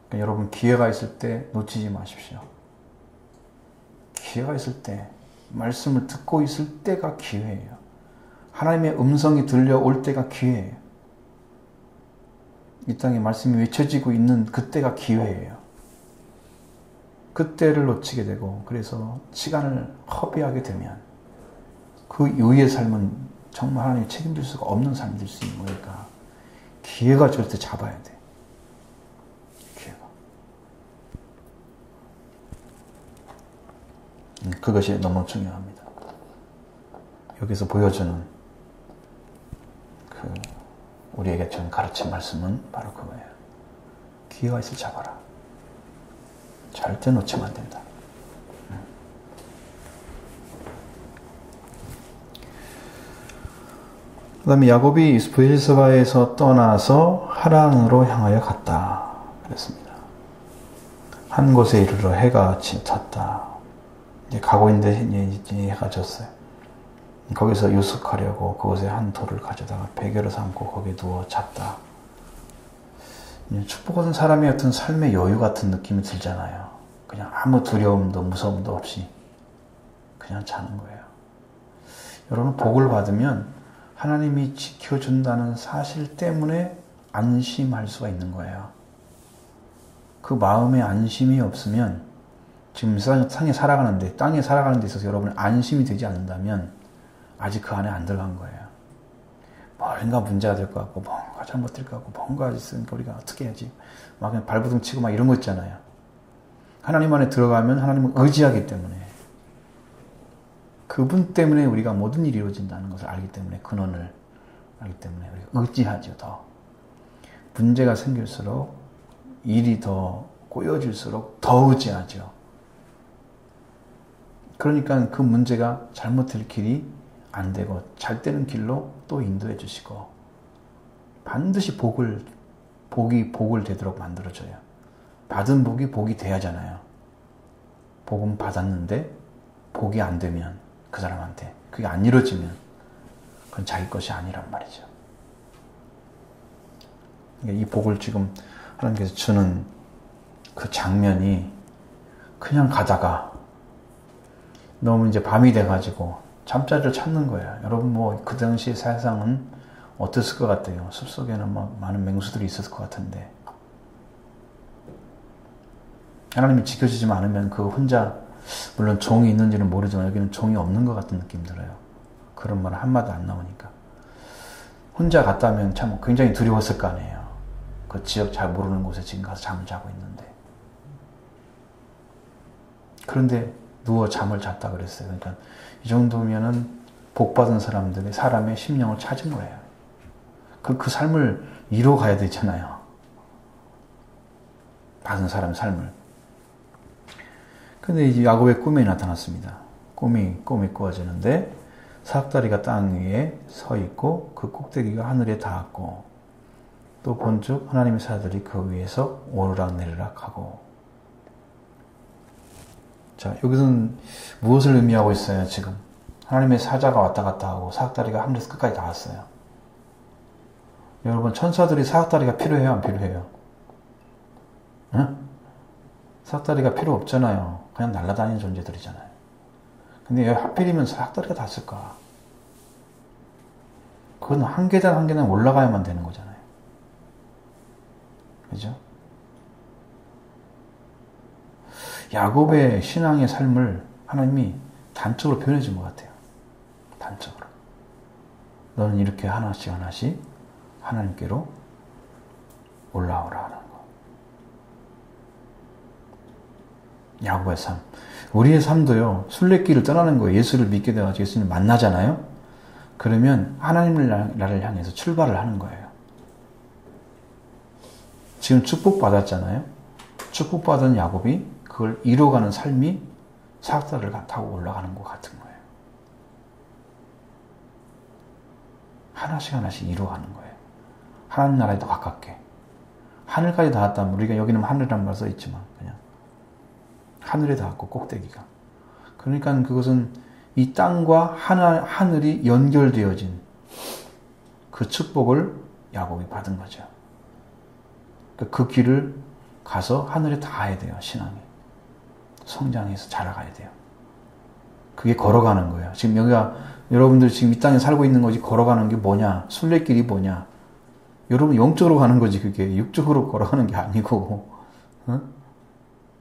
그러니까 여러분 기회가 있을 때 놓치지 마십시오. 기회가 있을 때 말씀을 듣고 있을 때가 기회예요. 하나님의 음성이 들려올 때가 기회예요. 이 땅에 말씀이 외쳐지고 있는 그때가 기회예요. 그때를 놓치게 되고 그래서 시간을 허비하게 되면 그 이후의 삶은 정말 하나님이 책임질 수가 없는 삶이 될 수 있는 거니까 기회가 줄 때 잡아야 돼. 기회가. 그것이 너무 중요합니다. 여기서 보여주는 우리에게 전 가르친 말씀은 바로 그거예요. 기회가 있을 잡아라. 절대 놓치면 안 된다. 그 다음에 야곱이 브엘세바에서 떠나서 하란으로 향하여 갔다. 그랬습니다. 한 곳에 이르러 해가 탔다. 이제 가고 있는데 이제 해가 졌어요. 거기서 유숙하려고 그곳에 한 돌을 가져다가 베개로 삼고 거기에 누워 잤다. 축복받은 사람의 어떤 삶의 여유 같은 느낌이 들잖아요. 그냥 아무 두려움도 무서움도 없이 그냥 자는 거예요. 여러분 복을 받으면 하나님이 지켜준다는 사실 때문에 안심할 수가 있는 거예요. 그 마음에 안심이 없으면 지금 땅에 살아가는 데 있어서 여러분이 안심이 되지 않는다면 아직 그 안에 안 들어간 거예요. 뭔가 문제가 될 것 같고 뭔가 잘못될 것 같고 뭔가 있으니까 우리가 어떻게 해야지 막 그냥 발버둥 치고 막 이런 거 있잖아요. 하나님 안에 들어가면 하나님을 의지하기 때문에 그분 때문에 우리가 모든 일이 이루어진다는 것을 알기 때문에 근원을 알기 때문에 우리가 의지하죠. 더 문제가 생길수록 일이 더 꼬여질수록 더 의지하죠. 그러니까 그 문제가 잘못될 길이 안 되고 잘 되는 길로 또 인도해 주시고 반드시 복이 복을 되도록 만들어줘요. 받은 복이 복이 돼야잖아요. 복은 받았는데 복이 안 되면 그 사람한테 그게 안 이루어지면 그건 자기 것이 아니란 말이죠. 그러니까 이 복을 지금 하나님께서 주는 그 장면이 그냥 가다가 너무 이제 밤이 돼가지고 잠자리를 찾는 거예요. 여러분 뭐 그 당시 세상은 어땠을 것 같아요? 숲속에는 막 많은 맹수들이 있었을 것 같은데 하나님이 지켜주지 않으면 그 혼자 물론 종이 있는지는 모르지만 여기는 종이 없는 것 같은 느낌 들어요. 그런 말 한마디 안 나오니까 혼자 갔다면 참 굉장히 두려웠을 거 아니에요. 그 지역 잘 모르는 곳에 지금 가서 잠을 자고 있는데 그런데 누워 잠을 잤다 그랬어요. 그러니까 이 정도면은 복받은 사람의 심령을 찾은 거예요. 그 삶을 이뤄가야 되잖아요. 받은 사람의 삶을. 근데 이제 야곱의 꿈에 나타났습니다. 꿈이 꾸어지는데 사닥다리가 땅 위에 서 있고 그 꼭대기가 하늘에 닿았고 또 본즉 하나님의 사자들이 그 위에서 오르락내리락 하고. 자, 여기서는 무엇을 의미하고 있어요? 지금 하나님의 사자가 왔다 갔다 하고 사닥다리가 하늘에서 끝까지 닿았어요. 여러분 천사들이 사닥다리가 필요해요? 안 필요해요? 응? 사닥다리가 필요 없잖아요. 그냥 날아다니는 존재들이잖아요. 근데 왜 하필이면 사닥다리가 닿았을까? 그건 한 계단 한 계단 올라가야만 되는 거잖아요. 그죠? 야곱의 신앙의 삶을 하나님이 단적으로 표현해 준 것 같아요. 단적으로. 너는 이렇게 하나씩 하나씩 하나님께로 올라오라 하는 거. 야곱의 삶. 우리의 삶도요, 순례길을 떠나는 거예요. 예수를 믿게 돼가지고 예수님 만나잖아요. 그러면 하나님을 나를 향해서 출발을 하는 거예요. 지금 축복받았잖아요. 축복받은 야곱이 그걸 이루어가는 삶이 사악사를 타고 올라가는 것 같은 거예요. 하나씩 하나씩 이루어가는 거예요. 하나님 나라에 더 가깝게. 하늘까지 닿았다면, 우리가 여기는 하늘이란 말 써있지만 그냥 하늘에 닿았고 꼭대기가. 그러니까 그것은 이 땅과 하늘이 연결되어진 그 축복을 야곱이 받은 거죠. 그 길을 가서 하늘에 닿아야 돼요. 신앙이. 성장해서 자라가야 돼요. 그게 걸어가는 거예요. 지금 여기가 여러분들 지금 이 땅에 살고 있는 거지, 걸어가는 게 뭐냐, 순례길이 뭐냐. 여러분 영적으로 가는 거지. 그게 육적으로 걸어가는 게 아니고, 응?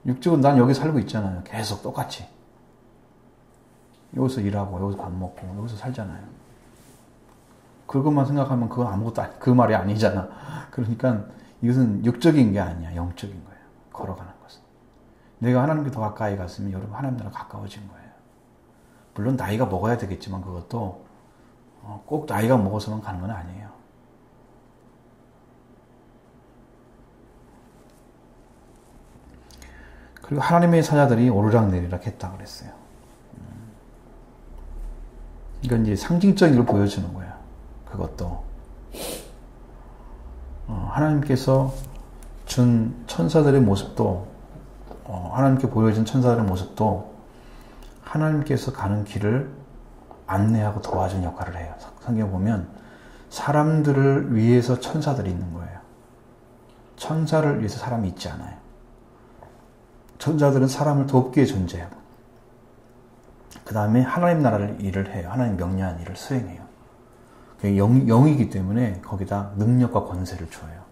육적으로 난 여기 살고 있잖아요. 계속 똑같이. 여기서 일하고 여기서 밥 먹고 여기서 살잖아요. 그것만 생각하면 그건 아무것도 아니, 그 말이 아니잖아. 그러니까 이것은 육적인 게 아니야. 영적인 거예요. 걸어가는 것은. 내가 하나님께 더 가까이 갔으면 여러분 하나님 나라 가까워진 거예요. 물론 나이가 먹어야 되겠지만 그것도 꼭 나이가 먹어서만 가는 건 아니에요. 그리고 하나님의 사자들이 오르락내리락 했다 그랬어요. 이건 이제 상징적인 걸 보여주는 거야. 그것도 하나님께서 준 천사들의 모습도, 하나님께 보여준 천사들의 모습도 하나님께서 가는 길을 안내하고 도와준 역할을 해요. 성경 보면 사람들을 위해서 천사들이 있는 거예요. 천사를 위해서 사람이 있지 않아요. 천사들은 사람을 돕기에 존재하고, 그 다음에 하나님 나라를 일을 해요. 하나님 명령한 일을 수행해요. 영이기 때문에 거기다 능력과 권세를 줘요.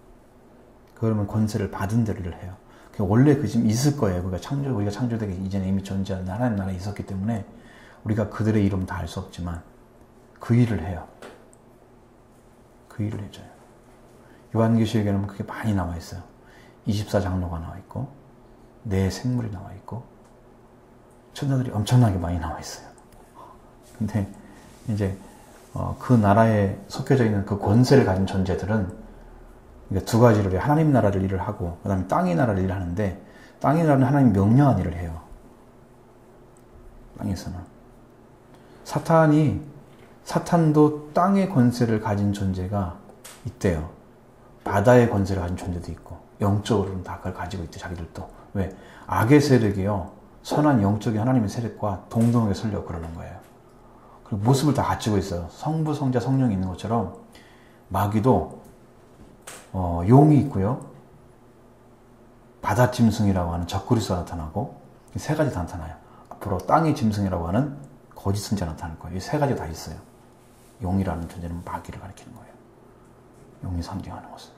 그러면 권세를 받은 대로 일을 해요. 원래 그 지금 있을 거예요. 우리가 창조되기 이전에 이미 존재하는 하나님 나라에 있었기 때문에 우리가 그들의 이름 다 알 수 없지만 그 일을 해요. 그 일을 해줘요. 요한계시록에는 그게 많이 나와 있어요. 24장로가 나와 있고, 네 생물이 나와 있고, 천사들이 엄청나게 많이 나와 있어요. 근데 이제 그 나라에 속해져 있는 그 권세를 가진 존재들은 두 가지를 해요. 하나님 나라를 일을 하고, 그 다음에 땅의 나라를 일을 하는데, 땅의 나라는 하나님 명령한 일을 해요. 땅에서는. 사탄도 땅의 권세를 가진 존재가 있대요. 바다의 권세를 가진 존재도 있고, 영적으로는 다 그걸 가지고 있대, 자기들도. 왜? 악의 세력이요, 선한 영적인 하나님의 세력과 동등하게 서려고 그러는 거예요. 그리고 모습을 다 갖추고 있어요. 성부, 성자, 성령이 있는 것처럼 마귀도 용이 있고요, 바다 짐승이라고 하는 적그리스도가 나타나고, 이 세 가지 다 나타나요. 앞으로 땅의 짐승이라고 하는 거짓 선지자가 나타날 거예요. 이 세 가지 다 있어요. 용이라는 존재는 마귀를 가리키는 거예요. 용이 상징하는 것은.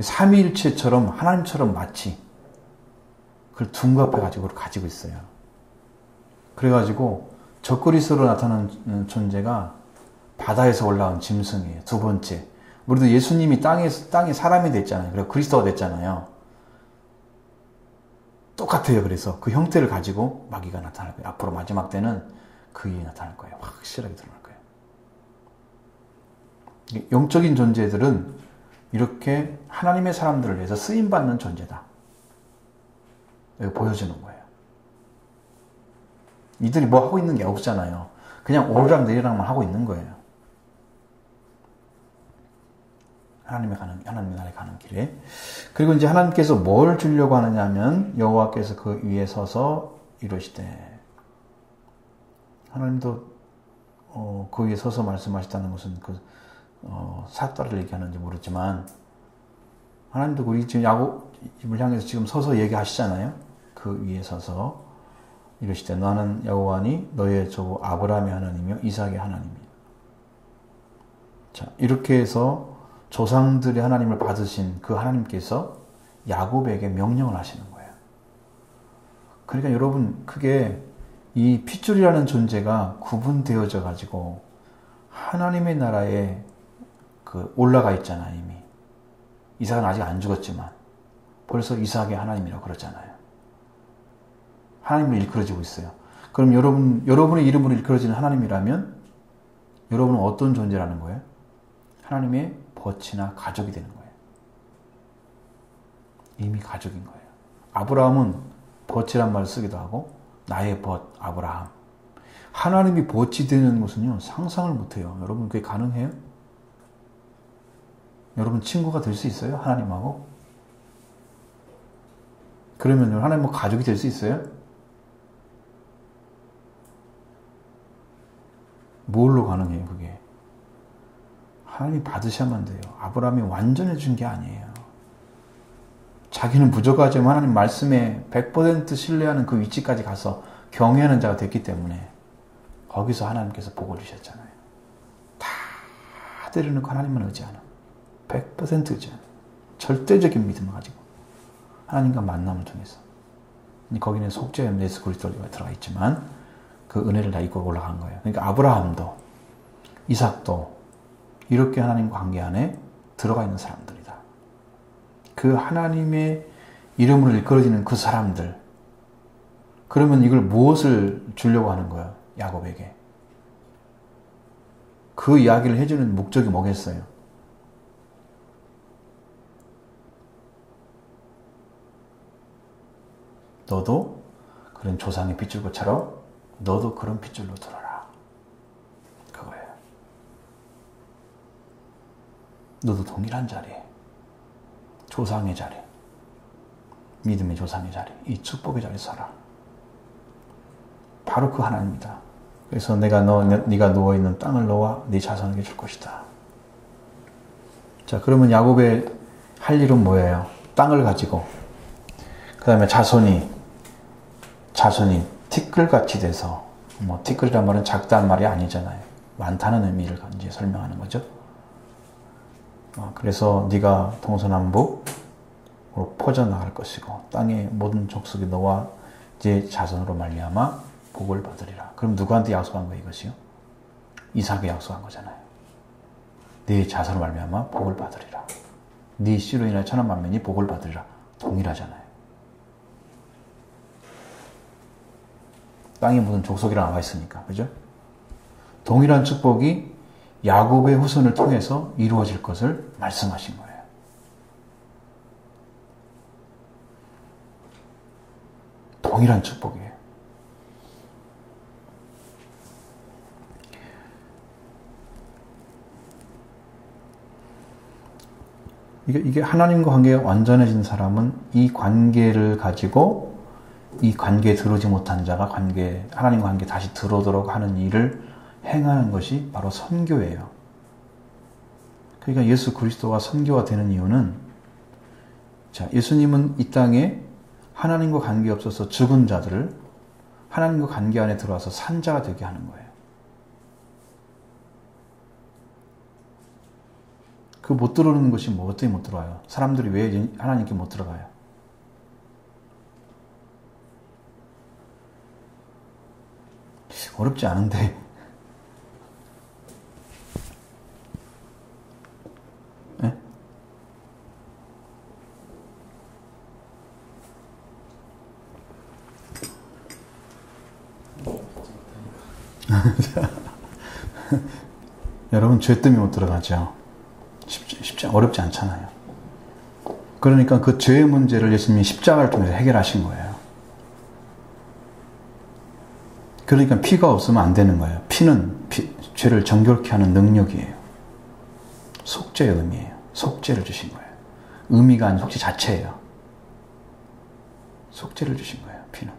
삼위일체처럼 하나님처럼 마치 그걸 둔갑해가지고 가지고 있어요. 그래가지고 적그리스도로 나타나는 존재가 바다에서 올라온 짐승이에요. 두 번째, 우리도 예수님이 땅에 사람이 됐잖아요. 그리고 그리스도가 됐잖아요. 똑같아요. 그래서 그 형태를 가지고 마귀가 나타날 거예요. 앞으로 마지막 때는 그 일이 나타날 거예요. 확실하게 드러날 거예요. 영적인 존재들은 이렇게 하나님의 사람들을 위해서 쓰임받는 존재다. 이거 보여주는 거예요. 이들이 뭐 하고 있는 게 없잖아요. 그냥 오르락 내리락만 하고 있는 거예요. 하나님 나라에 가는 길에. 그리고 이제 하나님께서 뭘 주려고 하느냐 하면, 여호와께서 그 위에 서서 이르시되. 하나님도 그 위에 서서 말씀하셨다는 것은 사악다를 얘기하는지 모르지만, 하나님도 우리 지금 야곱을 향해서 지금 서서 얘기하시잖아요. 그 위에 서서 이르시되 나는 여호와니 너의 조 아브라함의 하나님이요 이삭의 하나님이요. 자, 이렇게 해서 조상들의 하나님을 받으신 그 하나님께서 야곱에게 명령을 하시는 거예요. 그러니까 여러분, 그게 이 핏줄이라는 존재가 구분되어져 가지고 하나님의 나라에 올라가 있잖아요. 이미 이삭은 아직 안 죽었지만 벌써 이삭의 하나님이라고 그러잖아요. 하나님을 일컬어지고 있어요. 그럼 여러분의 이름으로 일컬어지는 하나님이라면 여러분은 어떤 존재라는 거예요? 하나님의 벗이나 가족이 되는 거예요. 이미 가족인 거예요. 아브라함은 벗이란 말을 쓰기도 하고 나의 벗 아브라함. 하나님이 벗이 되는 것은요 상상을 못해요. 여러분 그게 가능해요? 여러분 친구가 될 수 있어요? 하나님하고? 그러면 하나님 가족이 될 수 있어요? 뭘로 가능해요 그게? 하나님이 받으셔야만 돼요. 아브라함이 완전해 준 게 아니에요. 자기는 부족하지만 하나님 말씀에 100% 신뢰하는 그 위치까지 가서 경외하는 자가 됐기 때문에 거기서 하나님께서 복을 주셨잖아요. 다 내려놓고 하나님만 의지하는 100% 의지하는 절대적인 믿음을 가지고 하나님과 만남을 통해서 거기는 속죄의 예수 그리스도가 들어가 있지만 그 은혜를 다 입고 올라간 거예요. 그러니까 아브라함도 이삭도 이렇게 하나님 관계 안에 들어가 있는 사람들이다. 그 하나님의 이름으로 일컬어지는 그 사람들. 그러면 이걸 무엇을 주려고 하는 거야? 야곱에게. 그 이야기를 해주는 목적이 뭐겠어요? 너도 그런 조상의 핏줄처럼 너도 그런 핏줄로 들어라. 그거예요. 너도 동일한 자리, 조상의 자리, 믿음의 조상의 자리, 이 축복의 자리에 서라. 바로 그 하나님이다. 그래서 네가 누워있는 땅을 너와 네 자손에게 줄 것이다. 자, 그러면 야곱의 할 일은 뭐예요? 땅을 가지고 그 다음에 자손이 티끌같이 돼서, 티끌이란 말은 작다는 말이 아니잖아요. 많다는 의미를 이제 설명하는 거죠. 그래서 네가 동서남북으로 퍼져나갈 것이고 땅의 모든 족속이 너와 네 자손으로 말미암아 복을 받으리라. 그럼 누구한테 약속한 거예요, 이것이요? 이삭에 약속한 거잖아요. 네 자손으로 말미암아 복을 받으리라. 네 씨로 인하여 천한 만민이 복을 받으리라. 동일하잖아요. 땅의 모든 족속이라 나와 있으니까, 그죠? 동일한 축복이 야곱의 후손을 통해서 이루어질 것을 말씀하신 거예요. 동일한 축복이에요. 이게 하나님과 관계가 완전해진 사람은 이 관계를 가지고 이 관계에 들어오지 못한 자가 하나님과 관계 다시 들어오도록 하는 일을 행하는 것이 바로 선교예요. 그러니까 예수 그리스도가 선교가 되는 이유는, 자, 예수님은 이 땅에 하나님과 관계 없어서 죽은 자들을 하나님과 관계 안에 들어와서 산 자가 되게 하는 거예요. 그 못 들어오는 것이 뭐 어떻게 못 들어와요? 사람들이 왜 하나님께 못 들어가요? 어렵지 않은데. 네? 여러분 죄 때문에 못 들어가죠. 어렵지 않잖아요. 그러니까 그 죄의 문제를 예수님이 십자가를 통해서 해결하신 거예요. 그러니까 피가 없으면 안 되는 거예요. 피는 죄를 정결케 하는 능력이에요. 속죄의 의미예요. 속죄를 주신 거예요. 의미가 아닌 속죄 자체예요. 속죄를 주신 거예요. 피는.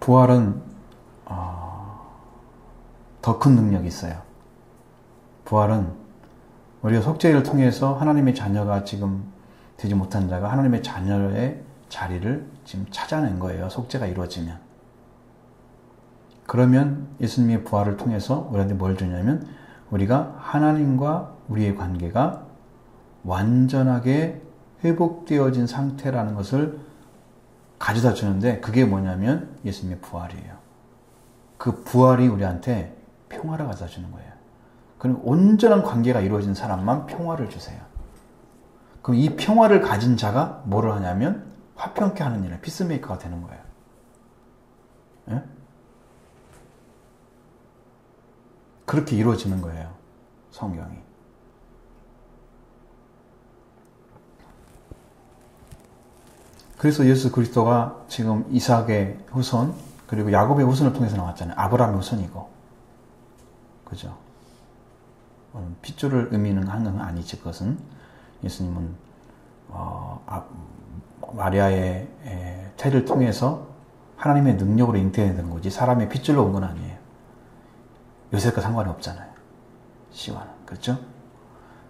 부활은 더 큰 능력이 있어요. 부활은 우리가 속죄를 통해서 하나님의 자녀가 지금 되지 못한 자가 하나님의 자녀의 자리를 지금 찾아낸 거예요. 속죄가 이루어지면. 그러면 예수님의 부활을 통해서 우리한테 뭘 주냐면 우리가 하나님과 우리의 관계가 완전하게 회복되어진 상태라는 것을 가져다 주는데 그게 뭐냐면 예수님의 부활이에요. 그 부활이 우리한테 평화를 가져다 주는 거예요. 그럼 온전한 관계가 이루어진 사람만 평화를 주세요. 그럼 이 평화를 가진 자가 뭐를 하냐면 화평케 하는 일을 피스메이커가 되는 거예요. 예? 그렇게 이루어지는 거예요. 성경이. 그래서 예수 그리스도가 지금 이삭의 후손 그리고 야곱의 후손을 통해서 나왔잖아요. 아브라함의 후손이고. 그죠? 핏줄을 의미하는 건 아니지. 그것은 예수님은 마리아의 태를 통해서 하나님의 능력으로 잉태된 거지 사람의 핏줄로 온 건 아니에요. 요셉과 상관이 없잖아요. 시와는. 그렇죠?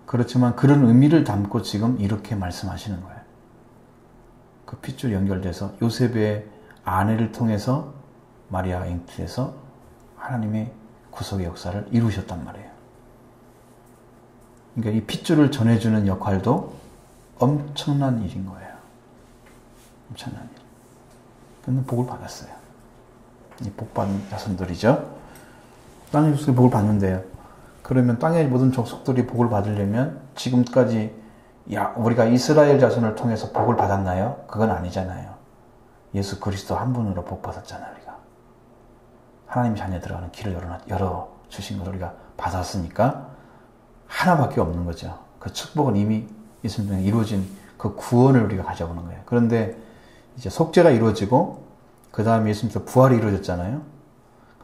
그렇지만 그런 의미를 담고 지금 이렇게 말씀하시는 거예요. 그 핏줄 연결돼서 요셉의 아내를 통해서 마리아가 잉태돼서 하나님의 구속의 역사를 이루셨단 말이에요. 그러니까 이 핏줄을 전해주는 역할도 엄청난 일인 거예요. 엄청난 일. 그는 복을 받았어요. 이 복받은 자손들이죠. 땅의 족속이 복을 받는데요. 그러면 땅의 모든 족속들이 복을 받으려면 지금까지 우리가 이스라엘 자손을 통해서 복을 받았나요? 그건 아니잖아요. 예수 그리스도 한 분으로 복 받았잖아요. 우리가 하나님 자녀 들어가는 길을 열어주신 걸 우리가 받았으니까 하나밖에 없는 거죠. 그 축복은 이미 예수님 통해 이루어진 그 구원을 우리가 가져보는 거예요. 그런데 이제 속죄가 이루어지고 그 다음에 예수님께서 부활이 이루어졌잖아요.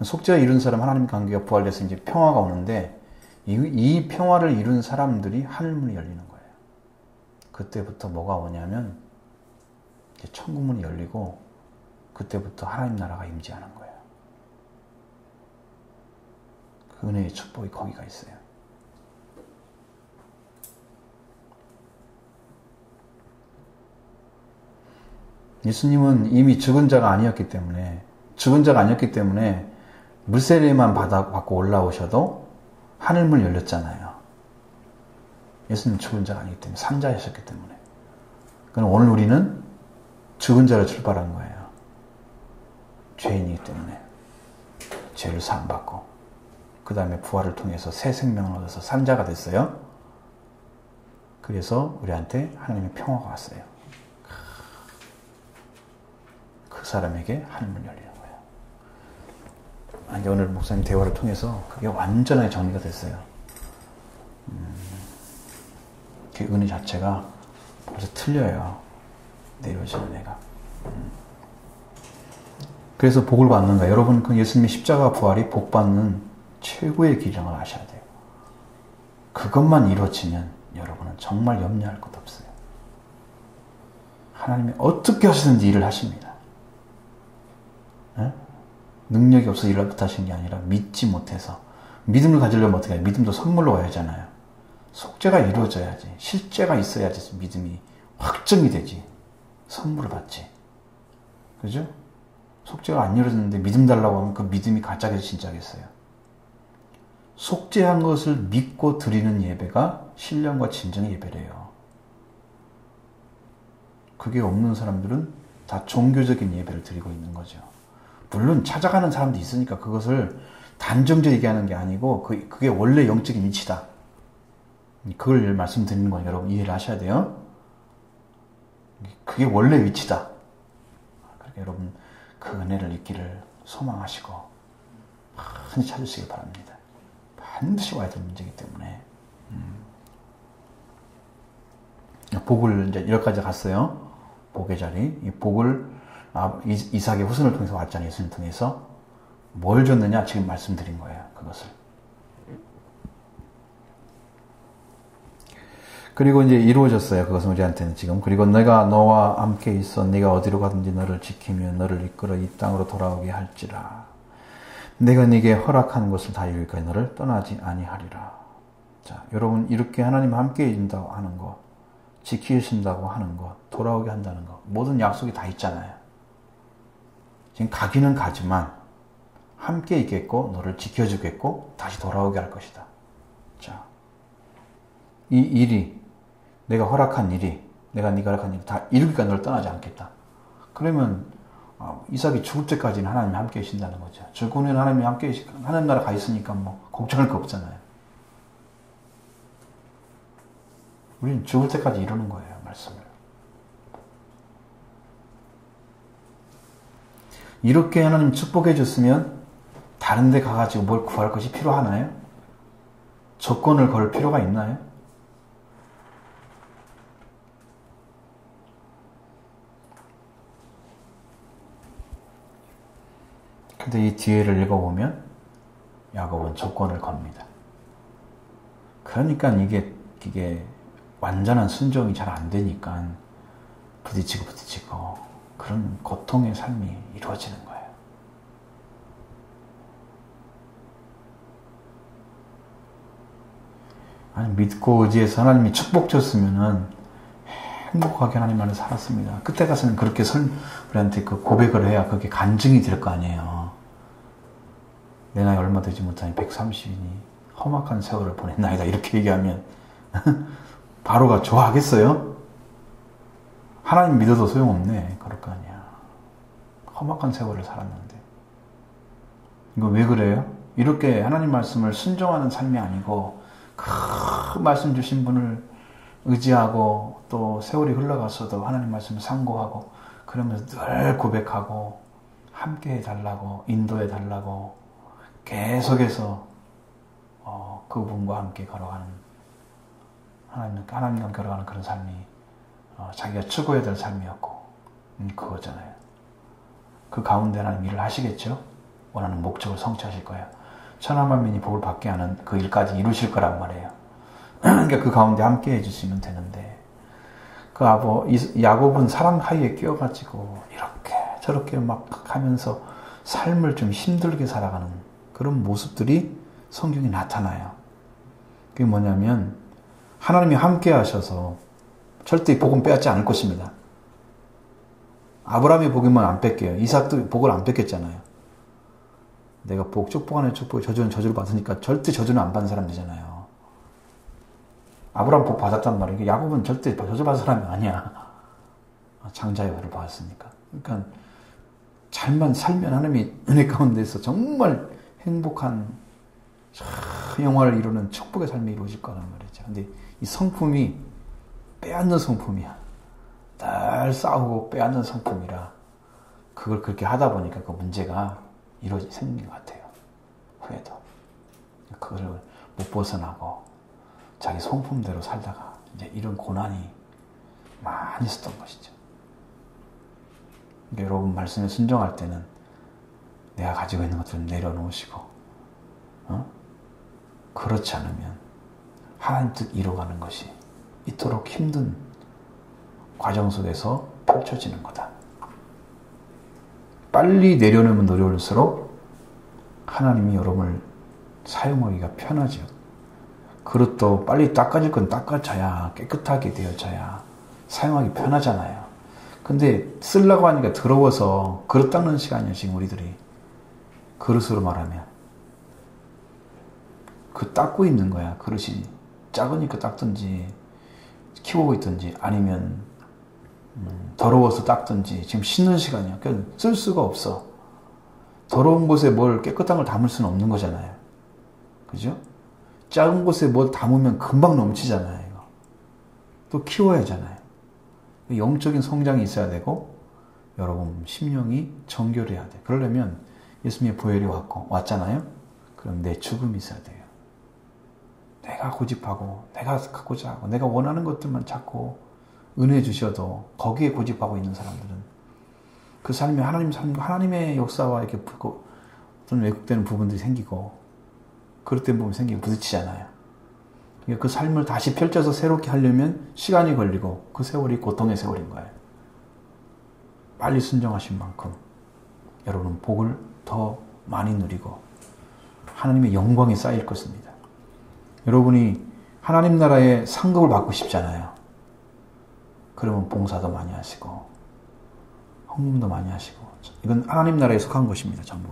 속죄가 이룬 사람 하나님 관계가 부활돼서 이제 평화가 오는데 이 평화를 이룬 사람들이 하늘문이 열리는 거예요. 그때부터 뭐가 오냐면 이제 천국문이 열리고 그때부터 하나님 나라가 임재하는 거예요. 그 은혜의 축복이 거기가 있어요. 예수님은 이미 죽은 자가 아니었기 때문에 물세례만 받고 올라오셔도 하늘문 열렸잖아요. 예수님은 죽은 자가 아니기 때문에 산자이셨기 때문에. 그럼 오늘 우리는 죽은 자로 출발한 거예요. 죄인이기 때문에 죄를 사함받고 그 다음에 부활을 통해서 새 생명을 얻어서 산자가 됐어요. 그래서 우리한테 하나님의 평화가 왔어요. 그 사람에게 하늘문 열리는 거예요. 이제 오늘 목사님 대화를 통해서 그게 완전하게 정리가 됐어요. 그 은혜 자체가 벌써 틀려요. 내려오시는 은혜가. 그래서 복을 받는 거예요. 여러분, 그 예수님의 십자가 부활이 복 받는 최고의 길이라는 걸 아셔야 돼요. 그것만 이루어지면 여러분은 정말 염려할 것 없어요. 하나님이 어떻게 하시든지 일을 하십니다. 네? 능력이 없어서 일을 못하시는 게 아니라 믿지 못해서. 믿음을 가지려면 어떻게 해요? 믿음도 선물로 와야 하잖아요. 속죄가 이루어져야지. 실제가 있어야지 믿음이 확정이 되지. 선물을 받지. 그죠? 속죄가 안 이루어졌는데 믿음 달라고 하면 그 믿음이 가짜겠어요? 진짜겠어요? 속죄한 것을 믿고 드리는 예배가 신령과 진정의 예배래요. 그게 없는 사람들은 다 종교적인 예배를 드리고 있는 거죠. 물론 찾아가는 사람도 있으니까 그것을 단정적으로 얘기하는 게 아니고 그게 원래 영적인 위치다. 그걸 말씀드리는 건 여러분 이해를 하셔야 돼요. 그게 원래 위치다. 그러니까 여러분 그 은혜를 잊기를 소망하시고 많이 찾으시기 바랍니다. 반드시 와야 될 문제이기 때문에. 복을 이제 여기까지 갔어요. 복의 자리. 이 복을 이삭의 후손을 통해서 왔잖아요. 예수님을 통해서. 뭘 줬느냐? 지금 말씀드린 거예요. 그것을. 그리고 이제 이루어졌어요. 그것은 우리한테는 지금. 그리고 내가 너와 함께 있어 네가 어디로 가든지 너를 지키며 너를 이끌어 이 땅으로 돌아오게 할지라. 내가 네게 허락한 것을 다 이루기까지 너를 떠나지 아니하리라. 자, 여러분 이렇게 하나님 함께 계신다고 하는 것, 지키신다고 하는 것, 돌아오게 한다는 것, 모든 약속이 다 있잖아요. 지금 가기는 가지만 함께 있겠고 너를 지켜주겠고 다시 돌아오게 할 것이다. 자, 이 일이 내가 허락한 일이 내가 네가 허락한 일이 다 이루기까지 너를 떠나지 않겠다. 그러면 이삭이 죽을 때까지는 하나님이 함께 계신다는 거죠. 죽은 후에는 하나님이 함께 계시고 하나님 나라 가 있으니까 뭐 걱정할 거 없잖아요. 우리는 죽을 때까지 이루는 거예요, 말씀을. 이렇게 하나님 축복해 줬으면 다른 데 가가지고 뭘 구할 것이 필요하나요? 조건을 걸 필요가 있나요? 근데 이 뒤에를 읽어보면 야곱은 조건을 겁니다. 그러니까 이게 완전한 순종이 잘 안 되니까 부딪히고 그런 고통의 삶이 이루어지는 거예요. 아니, 믿고 의지해서 하나님이 축복 줬으면은 행복하게 하나님 안에 살았습니다. 그때 가서는 그렇게 우리한테 그 고백을 해야 그게 간증이 될 거 아니에요. 내 나이 얼마 되지 못하니 130이니 험악한 세월을 보냈나이다. 이렇게 얘기하면 바로가 좋아하겠어요? 하나님 믿어도 소용없네. 그럴 거 아니야. 험악한 세월을 살았는데. 이거 왜 그래요? 이렇게 하나님 말씀을 순종하는 삶이 아니고 그 말씀 주신 분을 의지하고 또 세월이 흘러갔어도 하나님 말씀을 상고하고 그러면서 늘 고백하고 함께 해달라고 인도해 달라고 계속해서 그분과 함께 걸어가는 하나님과 걸어가는 그런 삶이 자기가 추구해야 될 삶이었고 그거잖아요. 그 가운데 하나님 일을 하시겠죠? 원하는 목적을 성취하실 거예요. 천하만민이 복을 받게 하는 그 일까지 이루실 거란 말이에요. 그러니까 그 가운데 함께 해주시면 되는데 야곱은 사람 사이에 끼어가지고 이렇게 저렇게 막 하면서 삶을 좀 힘들게 살아가는 그런 모습들이 성경에 나타나요. 그게 뭐냐면 하나님이 함께 하셔서 절대 복은 빼앗지 않을 것입니다. 아브라함의 복이면 안 뺏겨요. 이삭도 복을 안 뺏겼잖아요. 내가 축복 안에 축복, 저주는 저주를 받으니까 절대 저주는 안 받는 사람 되잖아요. 아브라함 복 받았단 말이에요. 야곱은 절대 저주 받은 사람이 아니야. 장자의 벌을 받았으니까. 그러니까 잘만 살면 하나님이 은혜 가운데서 정말 행복한 영화를 이루는 축복의 삶이 이루어질 거란 말이죠. 근데 이 성품이 빼앗는 성품이야. 늘 싸우고 빼앗는 성품이라 그걸 그렇게 하다 보니까 그 문제가 생긴 것 같아요. 후에도. 그걸 못 벗어나고 자기 성품대로 살다가 이제 이런 고난이 많이 있었던 것이죠. 그러니까 여러분 말씀에 순종할 때는 내가 가지고 있는 것들을 내려놓으시고 그렇지 않으면 하나님 뜻 이루어가는 것이 이토록 힘든 과정 속에서 펼쳐지는 거다. 빨리 내려놓으면 내려올수록 하나님이 여러분을 사용하기가 편하죠. 그릇도 빨리 닦아질 건 닦아져야 깨끗하게 되어져야 사용하기 편하잖아요. 근데 쓰려고 하니까 더러워서 그릇 닦는 시간이야 지금 우리들이. 그릇으로 말하면 그 닦고 있는 거야. 그릇이 작으니까 닦든지 키우고 있든지 아니면 더러워서 닦든지 지금 씻는 시간이야. 그러니까 쓸 수가 없어. 더러운 곳에 뭘 깨끗한 걸 담을 수는 없는 거잖아요. 그죠? 작은 곳에 뭘 담으면 금방 넘치잖아요. 이거. 또 키워야 하잖아요. 영적인 성장이 있어야 되고 여러분 심령이 정결해야 돼. 그러려면 예수님의 보혈이 왔잖아요. 그럼 내 죽음이 있어야 돼요. 내가 고집하고 내가 갖고자 하고 내가 원하는 것들만 찾고 은혜 주셔도 거기에 고집하고 있는 사람들은 그 삶이 하나님의 역사와 이렇게 어떤 왜곡되는 부분들이 생기고 그릇된 부분이 생기고 부딪히잖아요. 그러니까 그 삶을 다시 펼쳐서 새롭게 하려면 시간이 걸리고 그 세월이 고통의 세월인 거예요. 빨리 순종하신 만큼 여러분은 복을 더 많이 누리고 하나님의 영광이 쌓일 것입니다. 여러분이 하나님 나라의 상급을 받고 싶잖아요. 그러면 봉사도 많이 하시고 헌금도 많이 하시고 이건 하나님 나라에 속한 것입니다. 전부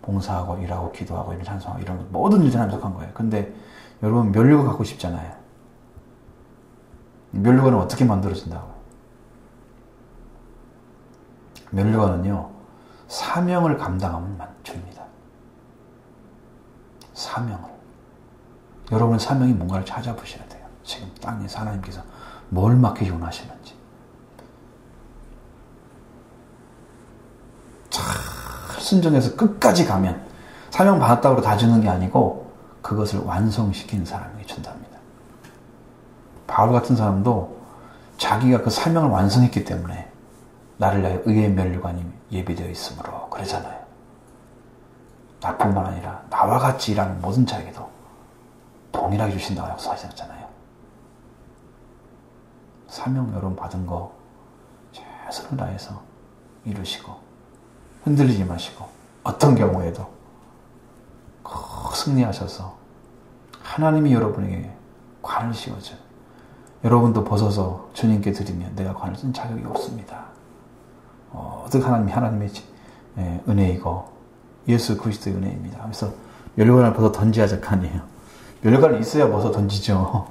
봉사하고 일하고 기도하고 이런 찬송하고 이런 모든 일에 하나님 속한 거예요. 근데 여러분 면류가 갖고 싶잖아요. 면류관은 어떻게 만들어진다고? 면류관은요, 사명을 감당하면 줍니다. 사명을. 여러분의 사명이 뭔가를 찾아보셔야 돼요. 지금 땅에서 하나님께서 뭘 맡기기 원하시는지. 잘 순종해서 끝까지 가면 사명 받았다고 다 주는 게 아니고 그것을 완성시키는 사람에게 준답니다. 바울 같은 사람도 자기가 그 사명을 완성했기 때문에 나를 위하여 의의 면류관이 예비되어 있으므로 그러잖아요. 나뿐만 아니라 나와 같이 일하는 모든 자에게도 동일하게 주신다고 약속하셨잖아요. 사명 여러분 받은 거 최선을 다해서 이루시고 흔들리지 마시고 어떤 경우에도 꼭 승리하셔서 하나님이 여러분에게 관을 씌워줘요. 여러분도 벗어서 주님께 드리면 내가 관을 쓴 자격이 없습니다. 어떻게 하나님의 은혜이고 예수 그리스도의 은혜입니다. 하면서 면류관을 벗어 던져야 작가니에요. 면류관이 있어야 벗어 던지죠.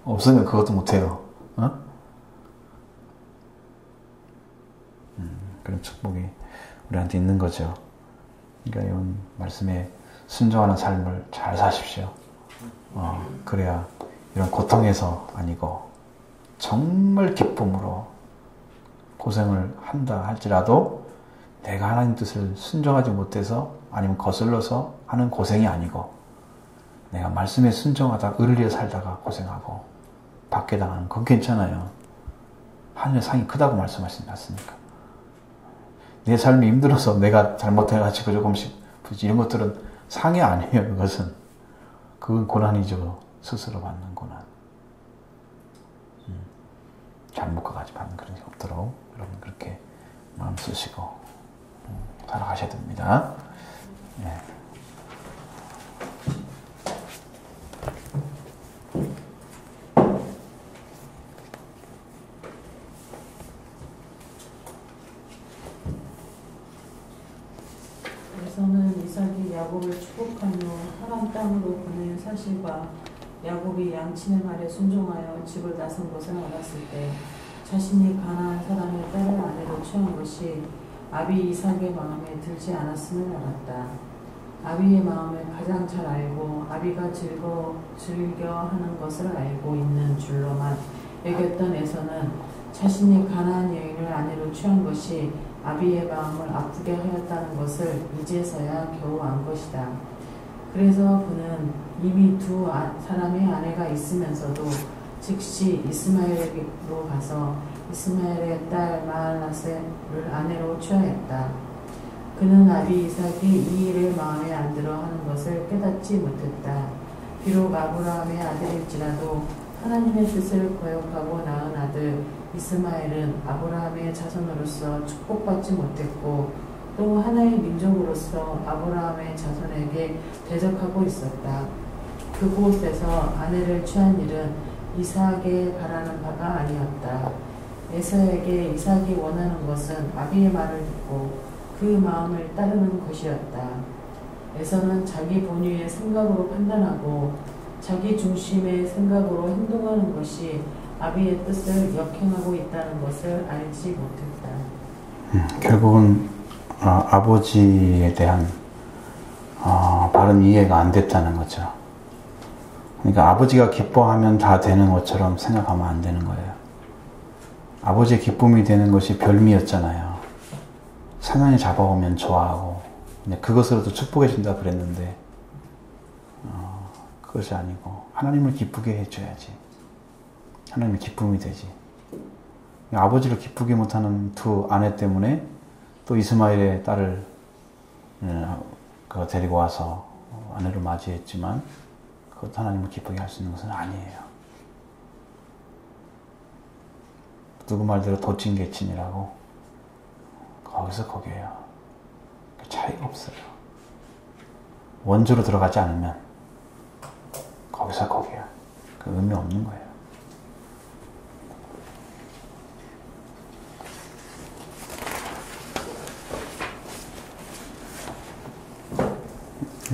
없으면 그것도 못해요. 그런 축복이 우리한테 있는 거죠. 그러니까 이런 말씀에 순종하는 삶을 잘 사십시오. 그래야 이런 고통에서 아니고 정말 기쁨으로 고생을 한다 할지라도 내가 하나님 뜻을 순종하지 못해서 아니면 거슬러서 하는 고생이 아니고 내가 말씀에 순종하다 의를 위해 살다가 고생하고 받게 당하는 그건 괜찮아요. 하늘의 상이 크다고 말씀하시지 않습니까? 내 삶이 힘들어서 내가 잘못해가지고 조금씩 이런 것들은 상이 아니에요. 그건 고난이죠. 스스로 받는 고난. 잘못 가가지고 받는 그런 게 없도록 여러분 그렇게 마음 쓰시고 살아가셔야 됩니다. 네. 에서는 이삭이 야곱을 축복한 후 하란 땅으로 보낸 사실과 야곱이 양친의 말에 순종하여 집을 나선 것을 알았을 때 자신이 가나안 사람의 딸을 아내로 취한 것이 아비 이삭의 마음에 들지 않았음을 알았다. 아비의 마음을 가장 잘 알고 아비가 즐겨 하는 것을 알고 있는 줄로만 여겼던 에서는 자신이 가나안 여인을 아내로 취한 것이 아비의 마음을 아프게 하였다는 것을 이제서야 겨우 안 것이다. 그래서 그는 이미 두 사람의 아내가 있으면서도 즉시 이스마엘에게로 가서 이스마엘의 딸 마할라셀을 아내로 취하였다. 그는 아비 이삭이 이 일을 마음에 안 들어 하는 것을 깨닫지 못했다. 비록 아브라함의 아들일지라도 하나님의 뜻을 거역하고 낳은 아들 이스마엘은 아브라함의 자손으로서 축복받지 못했고 또 하나의 민족으로서 아브라함의 자손에게 대적하고 있었다. 그곳에서 아내를 취한 일은 이삭에게 바라는 바가 아니었다. 에서에게 이삭이 원하는 것은 아비의 말을 듣고 그 마음을 따르는 것이었다. 에서는 자기 본위의 생각으로 판단하고 자기 중심의 생각으로 행동하는 것이 아비의 뜻을 역행하고 있다는 것을 알지 못했다. 결국은 아버지에 대한 바른 이해가 안 됐다는 거죠. 그러니까 아버지가 기뻐하면 다 되는 것처럼 생각하면 안 되는 거예요. 아버지의 기쁨이 되는 것이 별미였잖아요. 사냥이 잡아오면 좋아하고 그것으로도 축복해 준다 그랬는데 그것이 아니고 하나님을 기쁘게 해줘야지. 하나님의 기쁨이 되지. 아버지를 기쁘게 못하는 두 아내 때문에 또 이스마엘의 딸을 데리고 와서 아내로 맞이했지만 그것도 하나님을 기쁘게 할 수 있는 것은 아니에요. 누구 말대로 도찐개친이라고 거기서 거기에요. 차이가 없어요. 원조로 들어가지 않으면 거기서 거기야. 그 의미 없는 거예요.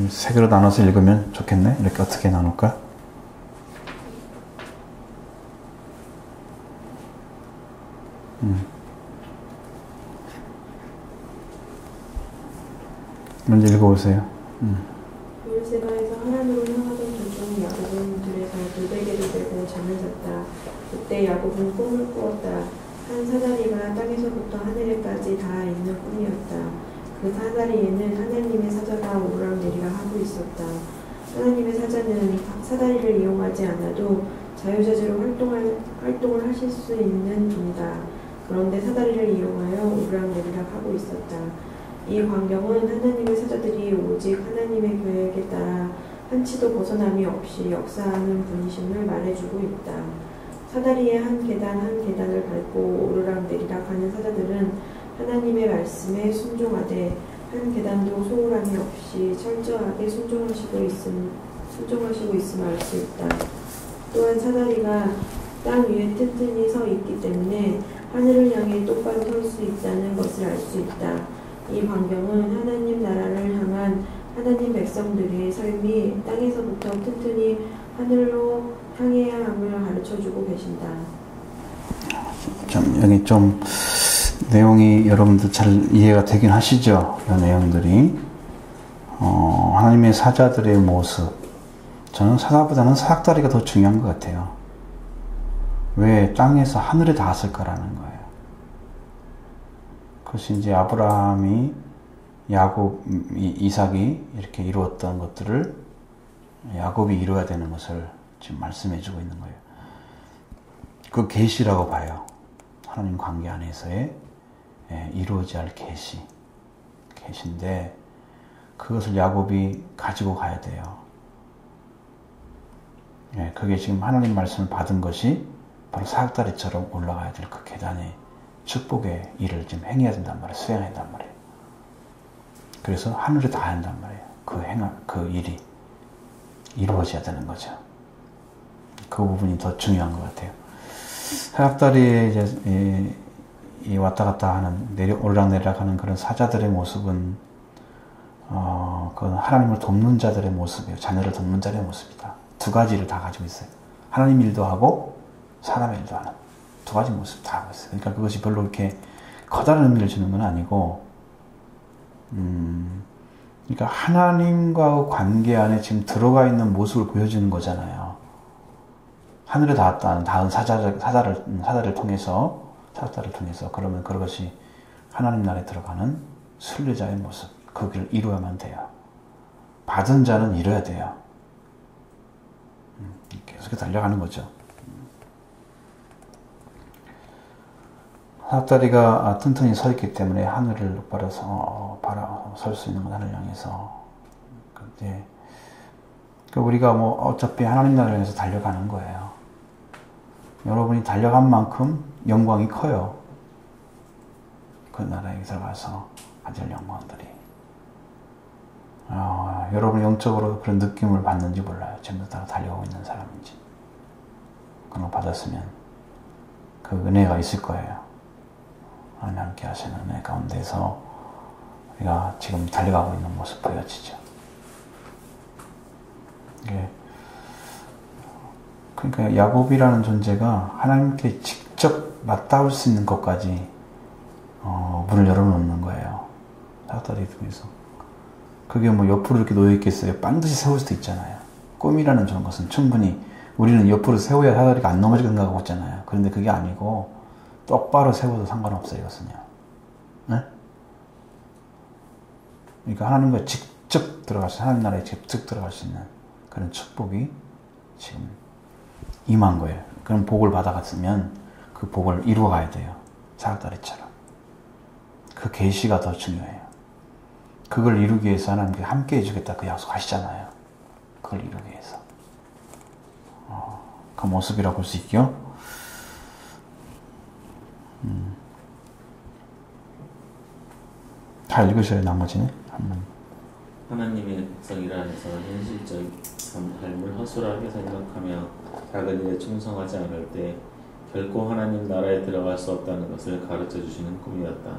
세 개로 나눠서 읽으면 좋겠네. 이렇게 어떻게 나눌까? 먼저 읽어보세요. 브엘세바에서 하란으로 향하던 도중 야곱은 들에서 돌베개를 들고 잠을 잤다. 그때 야곱은 꿈을 꾸었다. 한 사다리가 땅에서부터 하늘에까지 닿아 있는 꿈이었다. 그 사다리에는 하나님의 사자가 오르락내리락 하고 있었다. 하나님의 사자는 사다리를 이용하지 않아도 자유자재로 활동을 하실 수 있는 분이다. 그런데 사다리를 이용하여 오르락내리락 하고 있었다. 이 광경은 하나님의 사자들이 오직 하나님의 계획에 따라 한치도 벗어남이 없이 역사하는 분이심을 말해주고 있다. 사다리의 한 계단을 밟고 오르락내리락 하는 사자들은 하나님의 말씀에 순종하되 한 계단도 소홀함이 없이 철저하게 순종하시고 있음을 알 수 있다. 또한 사다리가 땅 위에 튼튼히 서 있기 때문에 하늘을 향해 똑바로 설 수 있다는 것을 알 수 있다. 이 광경은 하나님 나라를 향한 하나님 백성들의 삶이 땅에서부터 튼튼히 하늘로 향해야 함을 가르쳐주고 계신다. 여기 좀 내용이 여러분들 잘 이해가 되긴 하시죠? 이 내용들이 하나님의 사자들의 모습, 저는 사자보다는 사닥다리가 더 중요한 것 같아요. 왜 땅에서 하늘에 닿았을까라는 거예요. 그것이 이제 아브라함이 야곱, 이삭이 이렇게 이루었던 것들을 야곱이 이루어야 되는 것을 지금 말씀해주고 있는 거예요. 그 계시라고 봐요. 하나님 관계 안에서의 이루어져야 할 계시인데 그것을 야곱이 가지고 가야 돼요. 그게 지금 하나님 말씀을 받은 것이 바로 사닥다리처럼 올라가야 될 그 계단의 축복의 일을 좀 행해야 된단 말이에요. 수행해야 된단 말이에요. 그래서 하늘에 닿아야 한단 말이에요. 그 일이 이루어져야 되는 거죠. 그 부분이 더 중요한 것 같아요. 사닥다리에 이제 이 왔다 갔다 하는 올락내리락 하는 그런 사자들의 모습은 그건 하나님을 돕는 자들의 모습이에요. 자녀를 돕는 자들의 모습이다. 두 가지를 다 가지고 있어요. 하나님 일도 하고 사람 일도 하는 두 가지 모습 다 하고 있어요. 그러니까 그것이 별로 이렇게 커다란 의미를 주는 건 아니고 그러니까 하나님과의 관계 안에 지금 들어가 있는 모습을 보여주는 거잖아요. 하늘에 닿은 사자를 통해서 그러면 그것이 하나님 나라에 들어가는 순례자의 모습, 그 길을 이루어야만 돼요. 받은 자는 이뤄야 돼요. 계속 달려가는 거죠. 사닥다리가 튼튼히 서 있기 때문에 하늘을 똑바로 설 수 있는 건 하늘을 향해서. 우리가 어차피 하나님 나라를 향해서 달려가는 거예요. 여러분이 달려간 만큼 영광이 커요. 그 나라에 들어가서 가질 영광들이. 여러분 영적으로 그런 느낌을 받는지 몰라요. 전부 다 달려오고 있는 사람인지. 그런 거 받았으면 그 은혜가 있을 거예요. 하나님 함께 하시는 은혜 가운데서 우리가 지금 달려가고 있는 모습 보여지죠. 그러니까 야곱이라는 존재가 하나님께 직접 맞닿을 수 있는 것까지 문을 열어놓는 거예요. 사닥다리 통해서. 그게 옆으로 이렇게 놓여있겠어요? 반드시 세울 수도 있잖아요. 꿈이라는 저런 것은 충분히 우리는 옆으로 세워야 사다리가 안 넘어질 생각하고 있잖아요. 그런데 그게 아니고 똑바로 세워도 상관없어요. 이것은요. 네? 그러니까 하나님과 직접 들어갈 수, 하나님 나라에 직접 들어갈 수 있는 그런 축복이 지금 임한 거예요. 그런 복을 받아갔으면 그 복을 이루어가야 돼요. 사닥다리처럼. 그 계시가 더 중요해요. 그걸 이루기 위해서 하나님께 함께 해주겠다 그 약속 하시잖아요. 그걸 이루기 위해서. 그 모습이라고 볼 수 있죠. 다 읽으셔야 나머지는 한번. 하나님의 백성이라 해서 현실적 삶을 허술하게 생각하며 작은 일에 충성하지 않을 때 결코 하나님 나라에 들어갈 수 없다는 것을 가르쳐 주시는 꿈이었다.